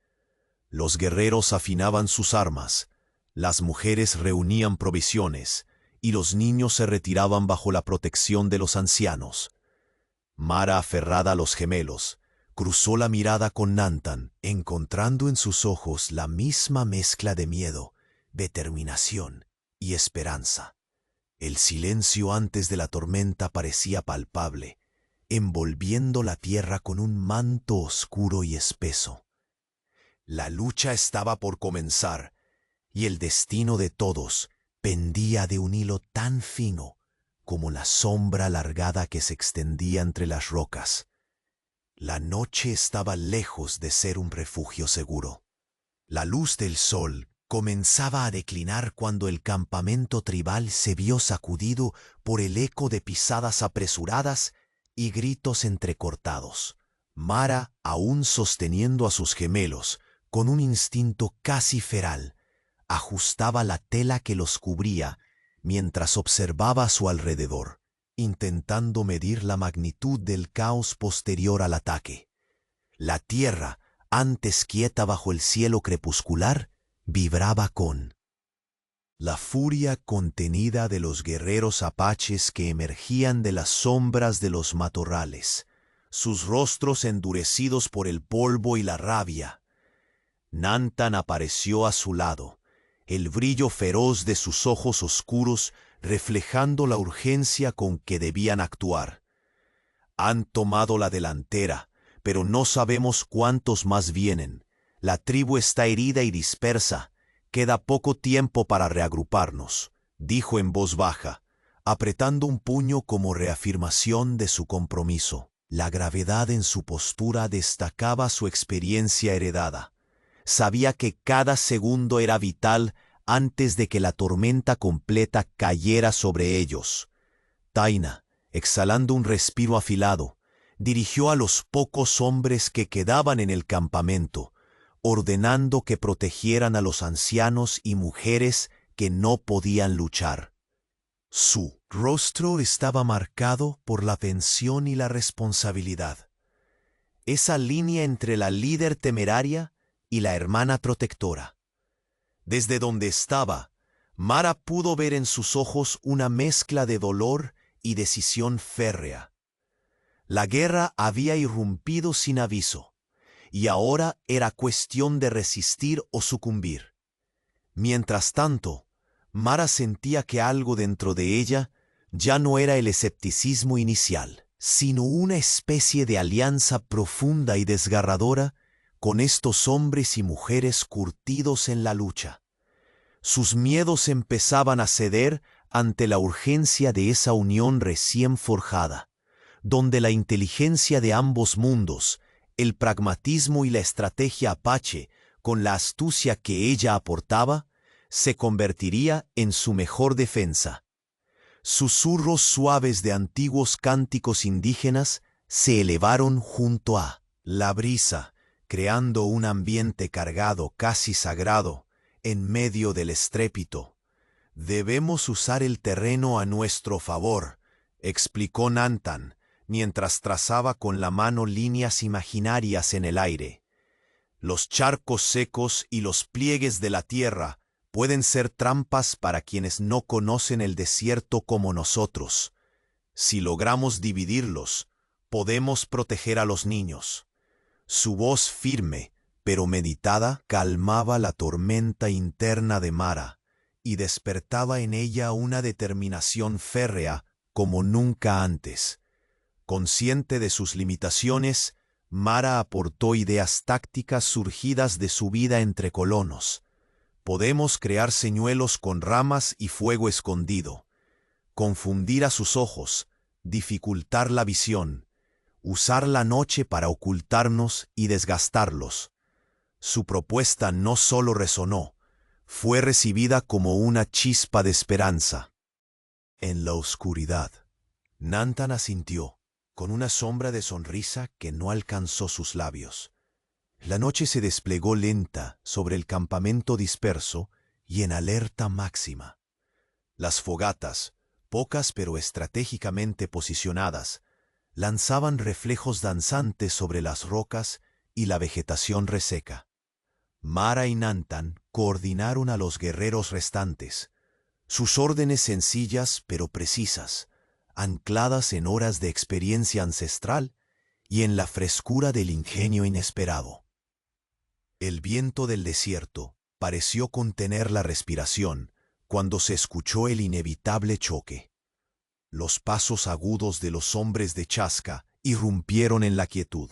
[SPEAKER 1] Los guerreros afinaban sus armas, las mujeres reunían provisiones y los niños se retiraban bajo la protección de los ancianos. Mara, aferrada a los gemelos, cruzó la mirada con Nantan, encontrando en sus ojos la misma mezcla de miedo, determinación y esperanza. El silencio antes de la tormenta parecía palpable, envolviendo la tierra con un manto oscuro y espeso. La lucha estaba por comenzar, y el destino de todos pendía de un hilo tan fino como la sombra alargada que se extendía entre las rocas. La noche estaba lejos de ser un refugio seguro. La luz del sol comenzaba a declinar cuando el campamento tribal se vio sacudido por el eco de pisadas apresuradas y gritos entrecortados. Mara, aún sosteniendo a sus gemelos, con un instinto casi feral, ajustaba la tela que los cubría mientras observaba a su alrededor, intentando medir la magnitud del caos posterior al ataque. La tierra, antes quieta bajo el cielo crepuscular, vibraba con la furia contenida de los guerreros apaches que emergían de las sombras de los matorrales, sus rostros endurecidos por el polvo y la rabia. Nantan apareció a su lado, el brillo feroz de sus ojos oscuros reflejando la urgencia con que debían actuar. Han tomado la delantera, pero no sabemos cuántos más vienen. La tribu está herida y dispersa. Queda poco tiempo para reagruparnos, dijo en voz baja, apretando un puño como reafirmación de su compromiso. La gravedad en su postura destacaba su experiencia heredada. Sabía que cada segundo era vital antes de que la tormenta completa cayera sobre ellos. Taina, exhalando un respiro afilado, dirigió a los pocos hombres que quedaban en el campamento, ordenando que protegieran a los ancianos y mujeres que no podían luchar. Su rostro estaba marcado por la tensión y la responsabilidad. Esa línea entre la líder temeraria y la hermana protectora. Desde donde estaba, Mara pudo ver en sus ojos una mezcla de dolor y decisión férrea. La guerra había irrumpido sin aviso, y ahora era cuestión de resistir o sucumbir. Mientras tanto, Mara sentía que algo dentro de ella ya no era el escepticismo inicial, sino una especie de alianza profunda y desgarradora con estos hombres y mujeres curtidos en la lucha. Sus miedos empezaban a ceder ante la urgencia de esa unión recién forjada, donde la inteligencia de ambos mundos, el pragmatismo y la estrategia apache, con la astucia que ella aportaba, se convertiría en su mejor defensa. Susurros suaves de antiguos cánticos indígenas se elevaron junto a la brisa, creando un ambiente cargado, casi sagrado, en medio del estrépito. «Debemos usar el terreno a nuestro favor», explicó Nantan, mientras trazaba con la mano líneas imaginarias en el aire. «Los charcos secos y los pliegues de la tierra pueden ser trampas para quienes no conocen el desierto como nosotros. Si logramos dividirlos, podemos proteger a los niños». Su voz firme, pero meditada, calmaba la tormenta interna de Mara y despertaba en ella una determinación férrea como nunca antes. Consciente de sus limitaciones, Mara aportó ideas tácticas surgidas de su vida entre colonos. Podemos crear señuelos con ramas y fuego escondido, confundir a sus ojos, dificultar la visión, usar la noche para ocultarnos y desgastarlos. Su propuesta no solo resonó, fue recibida como una chispa de esperanza. En la oscuridad, Nantan asintió, con una sombra de sonrisa que no alcanzó sus labios. La noche se desplegó lenta sobre el campamento disperso y en alerta máxima. Las fogatas, pocas pero estratégicamente posicionadas, lanzaban reflejos danzantes sobre las rocas y la vegetación reseca. Mara y Nantan coordinaron a los guerreros restantes, sus órdenes sencillas pero precisas, ancladas en horas de experiencia ancestral y en la frescura del ingenio inesperado. El viento del desierto pareció contener la respiración cuando se escuchó el inevitable choque. Los pasos agudos de los hombres de Chasca irrumpieron en la quietud,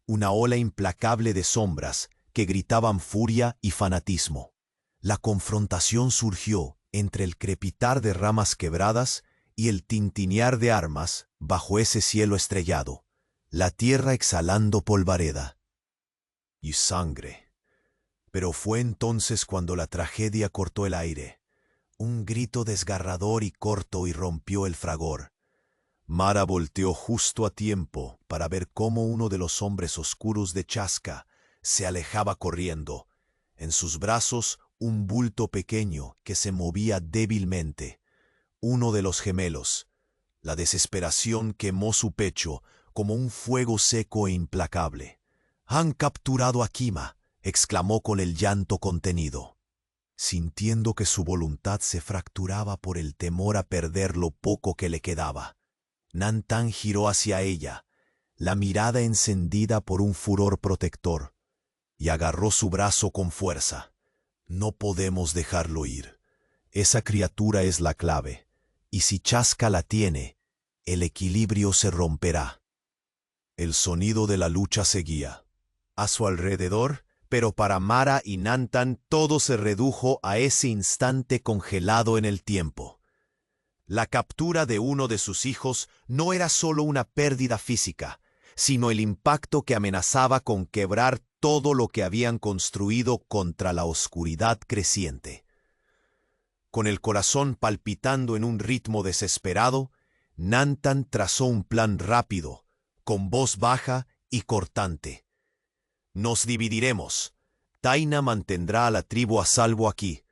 [SPEAKER 1] una ola implacable de sombras que gritaban furia y fanatismo. La confrontación surgió entre el crepitar de ramas quebradas y el tintinear de armas bajo ese cielo estrellado, la tierra exhalando polvareda y sangre. Pero fue entonces cuando la tragedia cortó el aire. Un grito desgarrador y corto irrumpió el fragor. Mara volteó justo a tiempo para ver cómo uno de los hombres oscuros de Chasca se alejaba corriendo. En sus brazos un bulto pequeño que se movía débilmente. Uno de los gemelos. La desesperación quemó su pecho como un fuego seco e implacable. «¡Han capturado a Kima!», exclamó con el llanto contenido. Sintiendo que su voluntad se fracturaba por el temor a perder lo poco que le quedaba, Nantan giró hacia ella, la mirada encendida por un furor protector, y agarró su brazo con fuerza. «No podemos dejarlo ir. Esa criatura es la clave, y si Chasca la tiene, el equilibrio se romperá». El sonido de la lucha seguía a su alrededor, pero para Mara y Nantan todo se redujo a ese instante congelado en el tiempo. La captura de uno de sus hijos no era solo una pérdida física, sino el impacto que amenazaba con quebrar todo lo que habían construido contra la oscuridad creciente. Con el corazón palpitando en un ritmo desesperado, Nantan trazó un plan rápido, con voz baja y cortante. «Nos dividiremos. Taina mantendrá a la tribu a salvo aquí.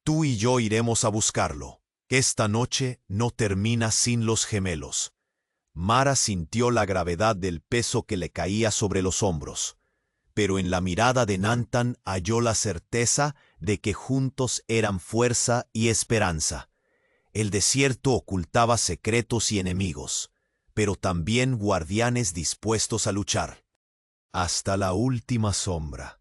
[SPEAKER 1] Tú y yo iremos a buscarlo. Esta noche no termina sin los gemelos». Mara sintió la gravedad del peso que le caía sobre los hombros, pero en la mirada de Nantan halló la certeza de que juntos eran fuerza y esperanza. El desierto ocultaba secretos y enemigos, pero también guardianes dispuestos a luchar. Hasta la última sombra.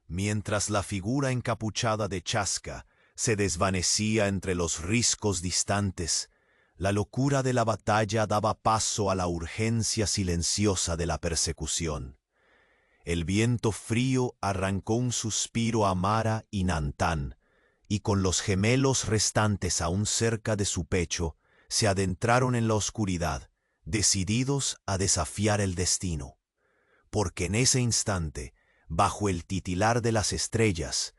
[SPEAKER 1] Mientras la figura encapuchada de Chasca se desvanecía entre los riscos distantes, la locura de la batalla daba paso a la urgencia silenciosa de la persecución. El viento frío arrancó un suspiro a Mara y Nantan, y con los gemelos restantes aún cerca de su pecho, se adentraron en la oscuridad, decididos a desafiar el destino. Porque en ese instante, bajo el titilar de las estrellas,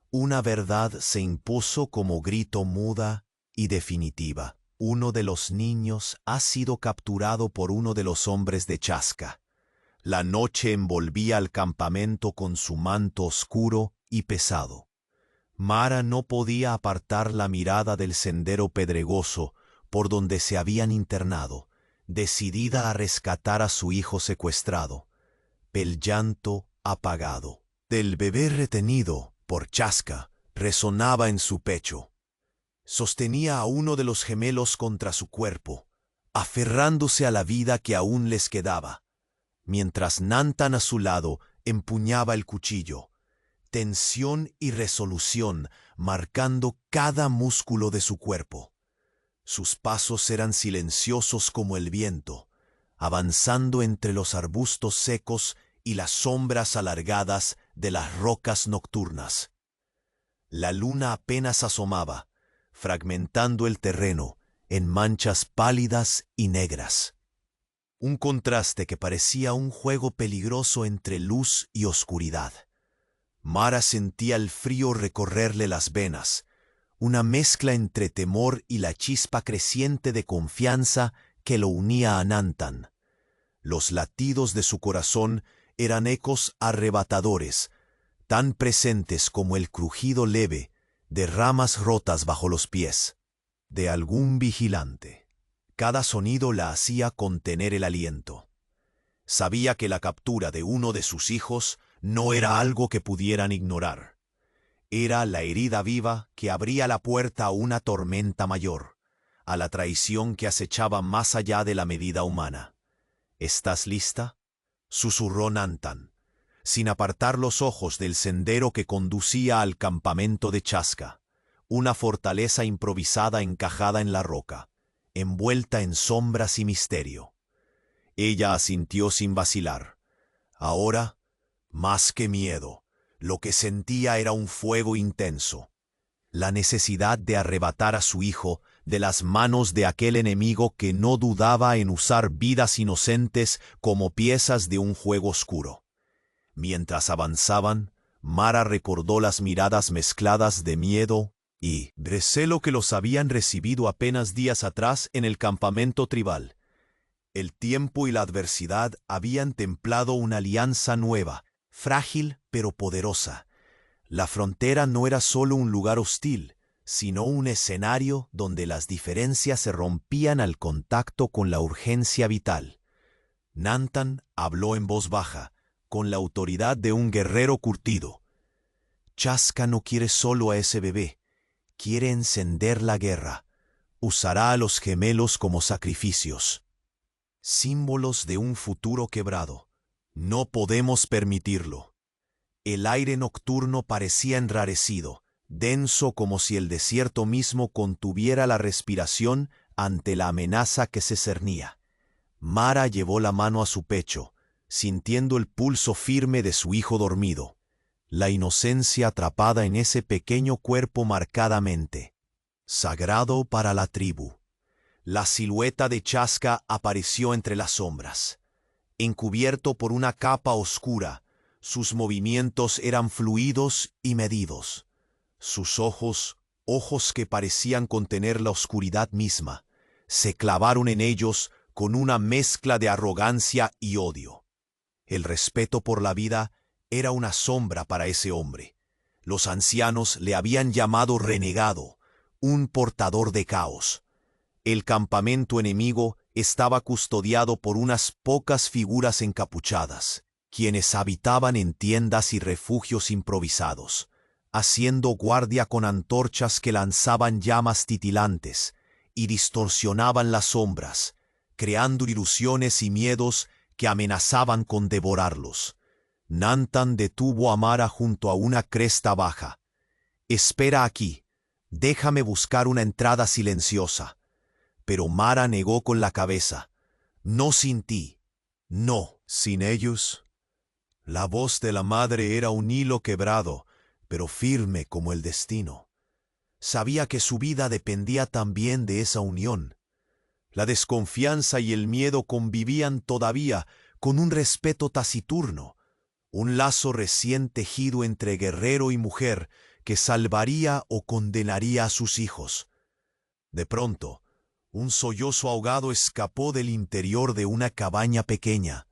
[SPEAKER 1] una verdad se impuso como grito muda y definitiva. Uno de los niños ha sido capturado por uno de los hombres de Chasca. La noche envolvía al campamento con su manto oscuro y pesado. Mara no podía apartar la mirada del sendero pedregoso por donde se habían internado, decidida a rescatar a su hijo secuestrado. El llanto apagado del bebé retenido por Chasca resonaba en su pecho. Sostenía a uno de los gemelos contra su cuerpo, aferrándose a la vida que aún les quedaba, mientras Nantan a su lado empuñaba el cuchillo, tensión y resolución marcando cada músculo de su cuerpo. Sus pasos eran silenciosos como el viento, avanzando entre los arbustos secos y las sombras alargadas de las rocas nocturnas. La luna apenas asomaba, fragmentando el terreno en manchas pálidas y negras. Un contraste que parecía un juego peligroso entre luz y oscuridad. Mara sentía el frío recorrerle las venas, una mezcla entre temor y la chispa creciente de confianza que lo unía a Nantan. Los latidos de su corazón eran ecos arrebatadores, tan presentes como el crujido leve de ramas rotas bajo los pies de algún vigilante. Cada sonido la hacía contener el aliento. Sabía que la captura de uno de sus hijos no era algo que pudieran ignorar. Era la herida viva que abría la puerta a una tormenta mayor, a la traición que acechaba más allá de la medida humana. «¿Estás lista?», susurró Nantan, sin apartar los ojos del sendero que conducía al campamento de Chasca, una fortaleza improvisada encajada en la roca, envuelta en sombras y misterio. Ella asintió sin vacilar. Ahora, más que miedo, lo que sentía era un fuego intenso. La necesidad de arrebatar a su hijo de las manos de aquel enemigo que no dudaba en usar vidas inocentes como piezas de un juego oscuro. Mientras avanzaban, Mara recordó las miradas mezcladas de miedo y recelo que los habían recibido apenas días atrás en el campamento tribal. El tiempo y la adversidad habían templado una alianza nueva, frágil pero poderosa. La frontera no era solo un lugar hostil, sino un escenario donde las diferencias se rompían al contacto con la urgencia vital. Nantan habló en voz baja, con la autoridad de un guerrero curtido. Chaska no quiere solo a ese bebé, quiere encender la guerra. Usará a los gemelos como sacrificios. Símbolos de un futuro quebrado. No podemos permitirlo. El aire nocturno parecía enrarecido, denso como si el desierto mismo contuviera la respiración ante la amenaza que se cernía. Mara llevó la mano a su pecho, sintiendo el pulso firme de su hijo dormido, la inocencia atrapada en ese pequeño cuerpo marcadamente sagrado para la tribu. La silueta de Chaska apareció entre las sombras. Encubierto por una capa oscura, sus movimientos eran fluidos y medidos. Sus ojos, ojos que parecían contener la oscuridad misma, se clavaron en ellos con una mezcla de arrogancia y odio. El respeto por la vida era una sombra para ese hombre. Los ancianos le habían llamado renegado, un portador de caos. El campamento enemigo estaba custodiado por unas pocas figuras encapuchadas, quienes habitaban en tiendas y refugios improvisados, haciendo guardia con antorchas que lanzaban llamas titilantes y distorsionaban las sombras, creando ilusiones y miedos que amenazaban con devorarlos. Nantan detuvo a Mara junto a una cresta baja. «Espera aquí, déjame buscar una entrada silenciosa». Pero Mara negó con la cabeza. «No sin ti, no, sin ellos». La voz de la madre era un hilo quebrado, pero firme como el destino. Sabía que su vida dependía también de esa unión. La desconfianza y el miedo convivían todavía con un respeto taciturno, un lazo recién tejido entre guerrero y mujer que salvaría o condenaría a sus hijos. De pronto, un sollozo ahogado escapó del interior de una cabaña pequeña.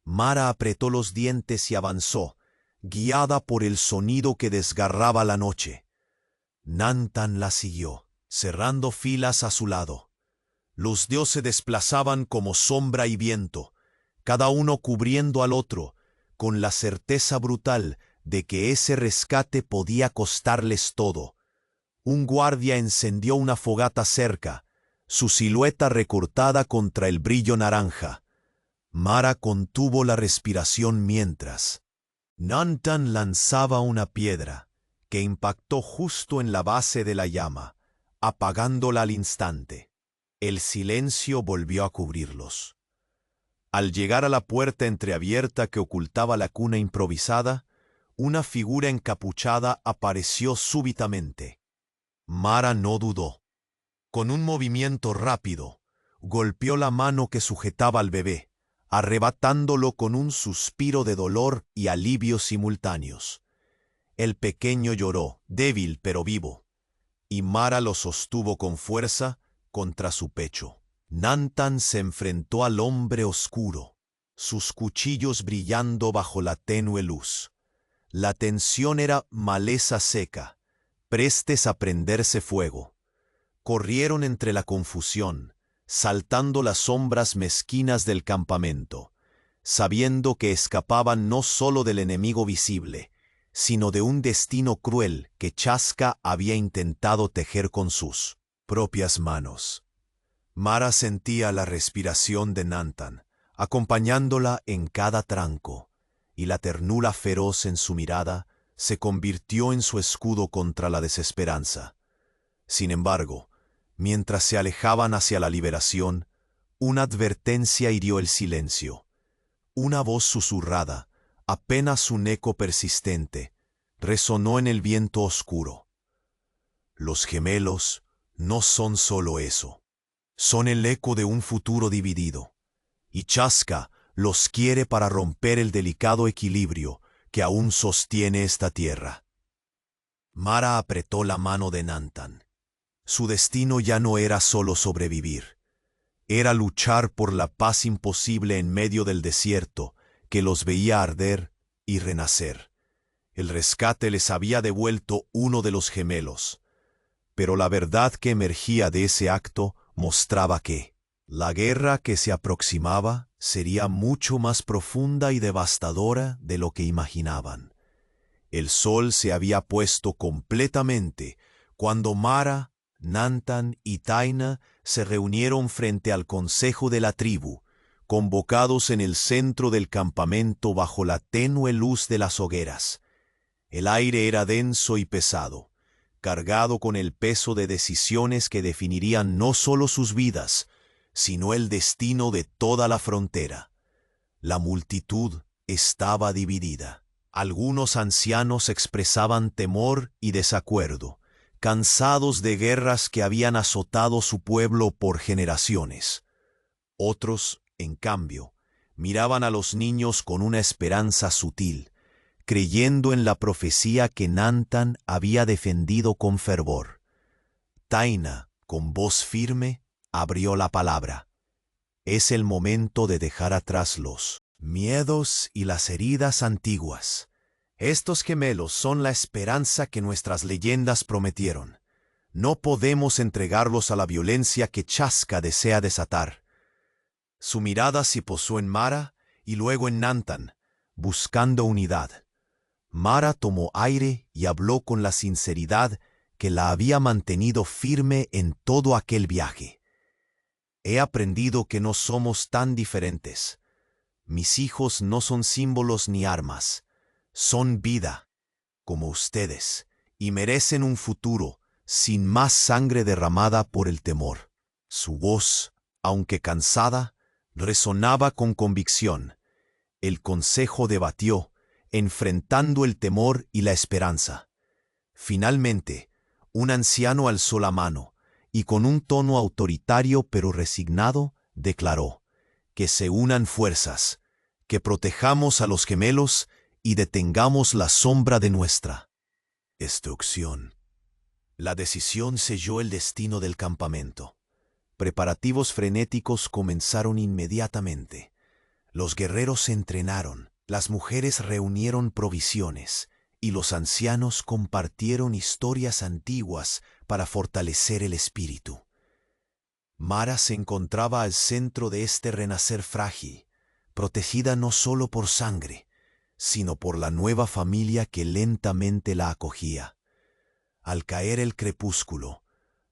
[SPEAKER 1] Mara apretó los dientes y avanzó, guiada por el sonido que desgarraba la noche. Nantan la siguió, cerrando filas a su lado. Los dioses se desplazaban como sombra y viento, cada uno cubriendo al otro, con la certeza brutal de que ese rescate podía costarles todo. Un guardia encendió una fogata cerca, su silueta recortada contra el brillo naranja. Mara contuvo la respiración mientras Nantan lanzaba una piedra que impactó justo en la base de la llama, apagándola al instante. El silencio volvió a cubrirlos. Al llegar a la puerta entreabierta que ocultaba la cuna improvisada, una figura encapuchada apareció súbitamente. Mara no dudó. Con un movimiento rápido, golpeó la mano que sujetaba al bebé, arrebatándolo con un suspiro de dolor y alivio simultáneos. El pequeño lloró, débil pero vivo, y Mara lo sostuvo con fuerza contra su pecho. Nantan se enfrentó al hombre oscuro, sus cuchillos brillando bajo la tenue luz. La tensión era maleza seca, prestes a prenderse fuego. Corrieron entre la confusión, saltando las sombras mezquinas del campamento, sabiendo que escapaban no solo del enemigo visible, sino de un destino cruel que Chaska había intentado tejer con sus propias manos. Mara sentía la respiración de Nantan, acompañándola en cada tranco, y la ternura feroz en su mirada se convirtió en su escudo contra la desesperanza. Sin embargo, mientras se alejaban hacia la liberación, una advertencia hirió el silencio. Una voz susurrada, apenas un eco persistente, resonó en el viento oscuro. Los gemelos no son solo eso. Son el eco de un futuro dividido. Y Chaska los quiere para romper el delicado equilibrio que aún sostiene esta tierra. Mara apretó la mano de Nantan. Su destino ya no era solo sobrevivir. Era luchar por la paz imposible en medio del desierto que los veía arder y renacer. El rescate les había devuelto uno de los gemelos. Pero la verdad que emergía de ese acto mostraba que la guerra que se aproximaba sería mucho más profunda y devastadora de lo que imaginaban. El sol se había puesto completamente cuando Mara, Nantan y Taina se reunieron frente al consejo de la tribu, convocados en el centro del campamento bajo la tenue luz de las hogueras. El aire era denso y pesado, cargado con el peso de decisiones que definirían no solo sus vidas, sino el destino de toda la frontera. La multitud estaba dividida. Algunos ancianos expresaban temor y desacuerdo, cansados de guerras que habían azotado su pueblo por generaciones. Otros, en cambio, miraban a los niños con una esperanza sutil, creyendo en la profecía que Nantan había defendido con fervor. Taina, con voz firme, abrió la palabra. Es el momento de dejar atrás los miedos y las heridas antiguas. Estos gemelos son la esperanza que nuestras leyendas prometieron. No podemos entregarlos a la violencia que Chaska desea desatar. Su mirada se posó en Mara y luego en Nantan, buscando unidad. Mara tomó aire y habló con la sinceridad que la había mantenido firme en todo aquel viaje. He aprendido que no somos tan diferentes. Mis hijos no son símbolos ni armas. Son vida, como ustedes, y merecen un futuro sin más sangre derramada por el temor. Su voz, aunque cansada, resonaba con convicción. El consejo debatió, enfrentando el temor y la esperanza. Finalmente, un anciano alzó la mano y con un tono autoritario pero resignado declaró: que se unan fuerzas, que protejamos a los gemelos y detengamos la sombra de nuestra destrucción. La decisión selló el destino del campamento. Preparativos frenéticos comenzaron inmediatamente. Los guerreros se entrenaron, las mujeres reunieron provisiones y los ancianos compartieron historias antiguas para fortalecer el espíritu. Mara se encontraba al centro de este renacer frágil, protegida no solo por sangre, sino por la nueva familia que lentamente la acogía. Al caer el crepúsculo,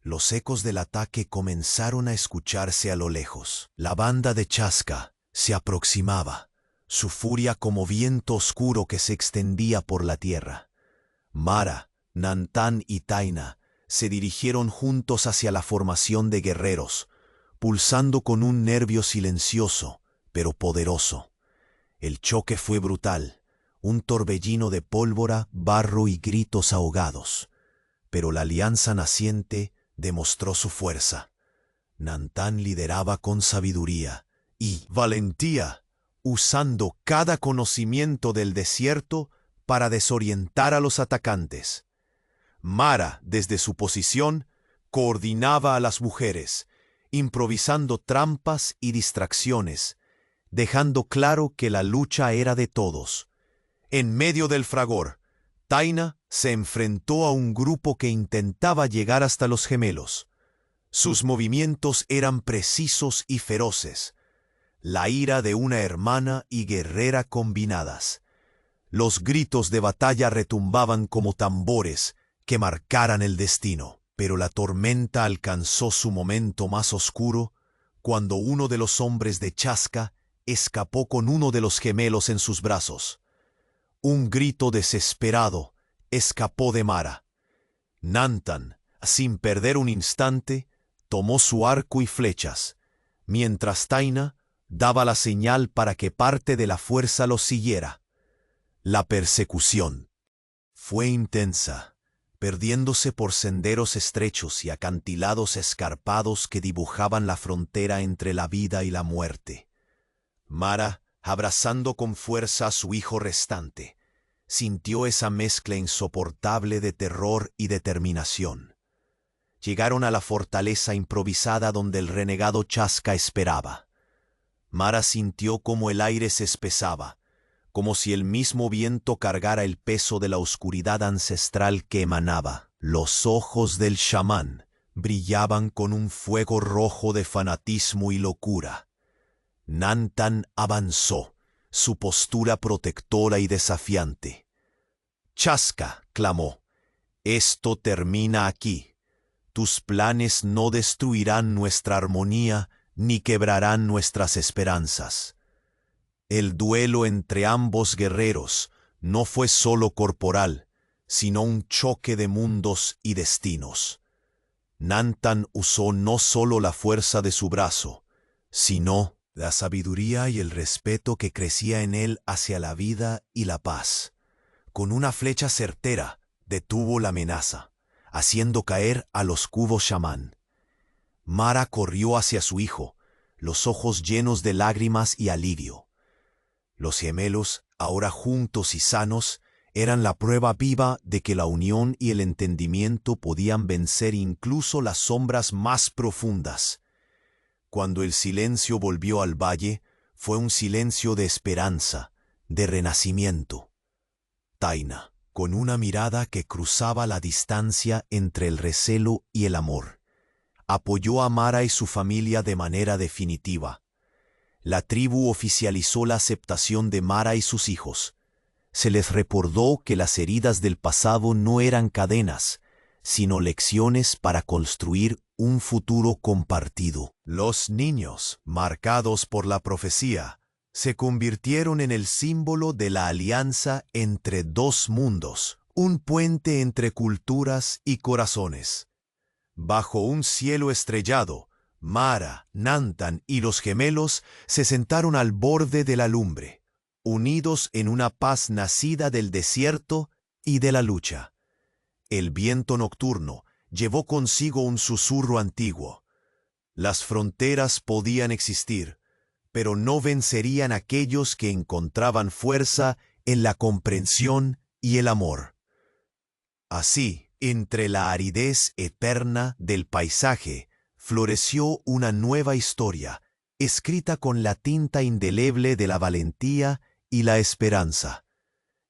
[SPEAKER 1] los ecos del ataque comenzaron a escucharse a lo lejos. La banda de Chaska se aproximaba, su furia como viento oscuro que se extendía por la tierra. Mara, Nantan y Taina se dirigieron juntos hacia la formación de guerreros, pulsando con un nervio silencioso, pero poderoso. El choque fue brutal, un torbellino de pólvora, barro y gritos ahogados. Pero la alianza naciente demostró su fuerza. Nantan lideraba con sabiduría y valentía, usando cada conocimiento del desierto para desorientar a los atacantes. Mara, desde su posición, coordinaba a las mujeres, improvisando trampas y distracciones, dejando claro que la lucha era de todos. En medio del fragor, Taina se enfrentó a un grupo que intentaba llegar hasta los gemelos. Sus movimientos eran precisos y feroces, la ira de una hermana y guerrera combinadas. Los gritos de batalla retumbaban como tambores que marcaran el destino. Pero la tormenta alcanzó su momento más oscuro cuando uno de los hombres de Chaska escapó con uno de los gemelos en sus brazos. Un grito desesperado escapó de Mara. Nantan, sin perder un instante, tomó su arco y flechas, mientras Taina daba la señal para que parte de la fuerza los siguiera. La persecución fue intensa, perdiéndose por senderos estrechos y acantilados escarpados que dibujaban la frontera entre la vida y la muerte. Mara, abrazando con fuerza a su hijo restante, sintió esa mezcla insoportable de terror y determinación. Llegaron a la fortaleza improvisada donde el renegado Chasca esperaba. Mara sintió como el aire se espesaba, como si el mismo viento cargara el peso de la oscuridad ancestral que emanaba. Los ojos del chamán brillaban con un fuego rojo de fanatismo y locura. Nantan avanzó, su postura protectora y desafiante. «Chasca», clamó, «esto termina aquí. Tus planes no destruirán nuestra armonía ni quebrarán nuestras esperanzas». El duelo entre ambos guerreros no fue solo corporal, sino un choque de mundos y destinos. Nantan usó no solo la fuerza de su brazo, sino la sabiduría y el respeto que crecía en él hacia la vida y la paz. Con una flecha certera, detuvo la amenaza, haciendo caer a los cubos chamán. Mara corrió hacia su hijo, los ojos llenos de lágrimas y alivio. Los gemelos, ahora juntos y sanos, eran la prueba viva de que la unión y el entendimiento podían vencer incluso las sombras más profundas. Cuando el silencio volvió al valle, fue un silencio de esperanza, de renacimiento. Taina, con una mirada que cruzaba la distancia entre el recelo y el amor, apoyó a Mara y su familia de manera definitiva. La tribu oficializó la aceptación de Mara y sus hijos. Se les recordó que las heridas del pasado no eran cadenas, sino lecciones para construir un futuro compartido. Los niños, marcados por la profecía, se convirtieron en el símbolo de la alianza entre dos mundos, un puente entre culturas y corazones. Bajo un cielo estrellado, Mara, Nantan y los gemelos se sentaron al borde de la lumbre, unidos en una paz nacida del desierto y de la lucha. El viento nocturno llevó consigo un susurro antiguo. Las fronteras podían existir, pero no vencerían aquellos que encontraban fuerza en la comprensión y el amor. Así, entre la aridez eterna del paisaje, floreció una nueva historia, escrita con la tinta indeleble de la valentía y la esperanza.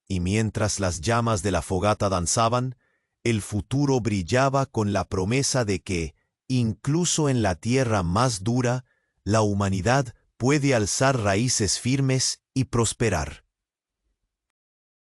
[SPEAKER 1] Y mientras las llamas de la fogata danzaban, el futuro brillaba con la promesa de que, incluso en la tierra más dura, la humanidad puede alzar raíces firmes y prosperar.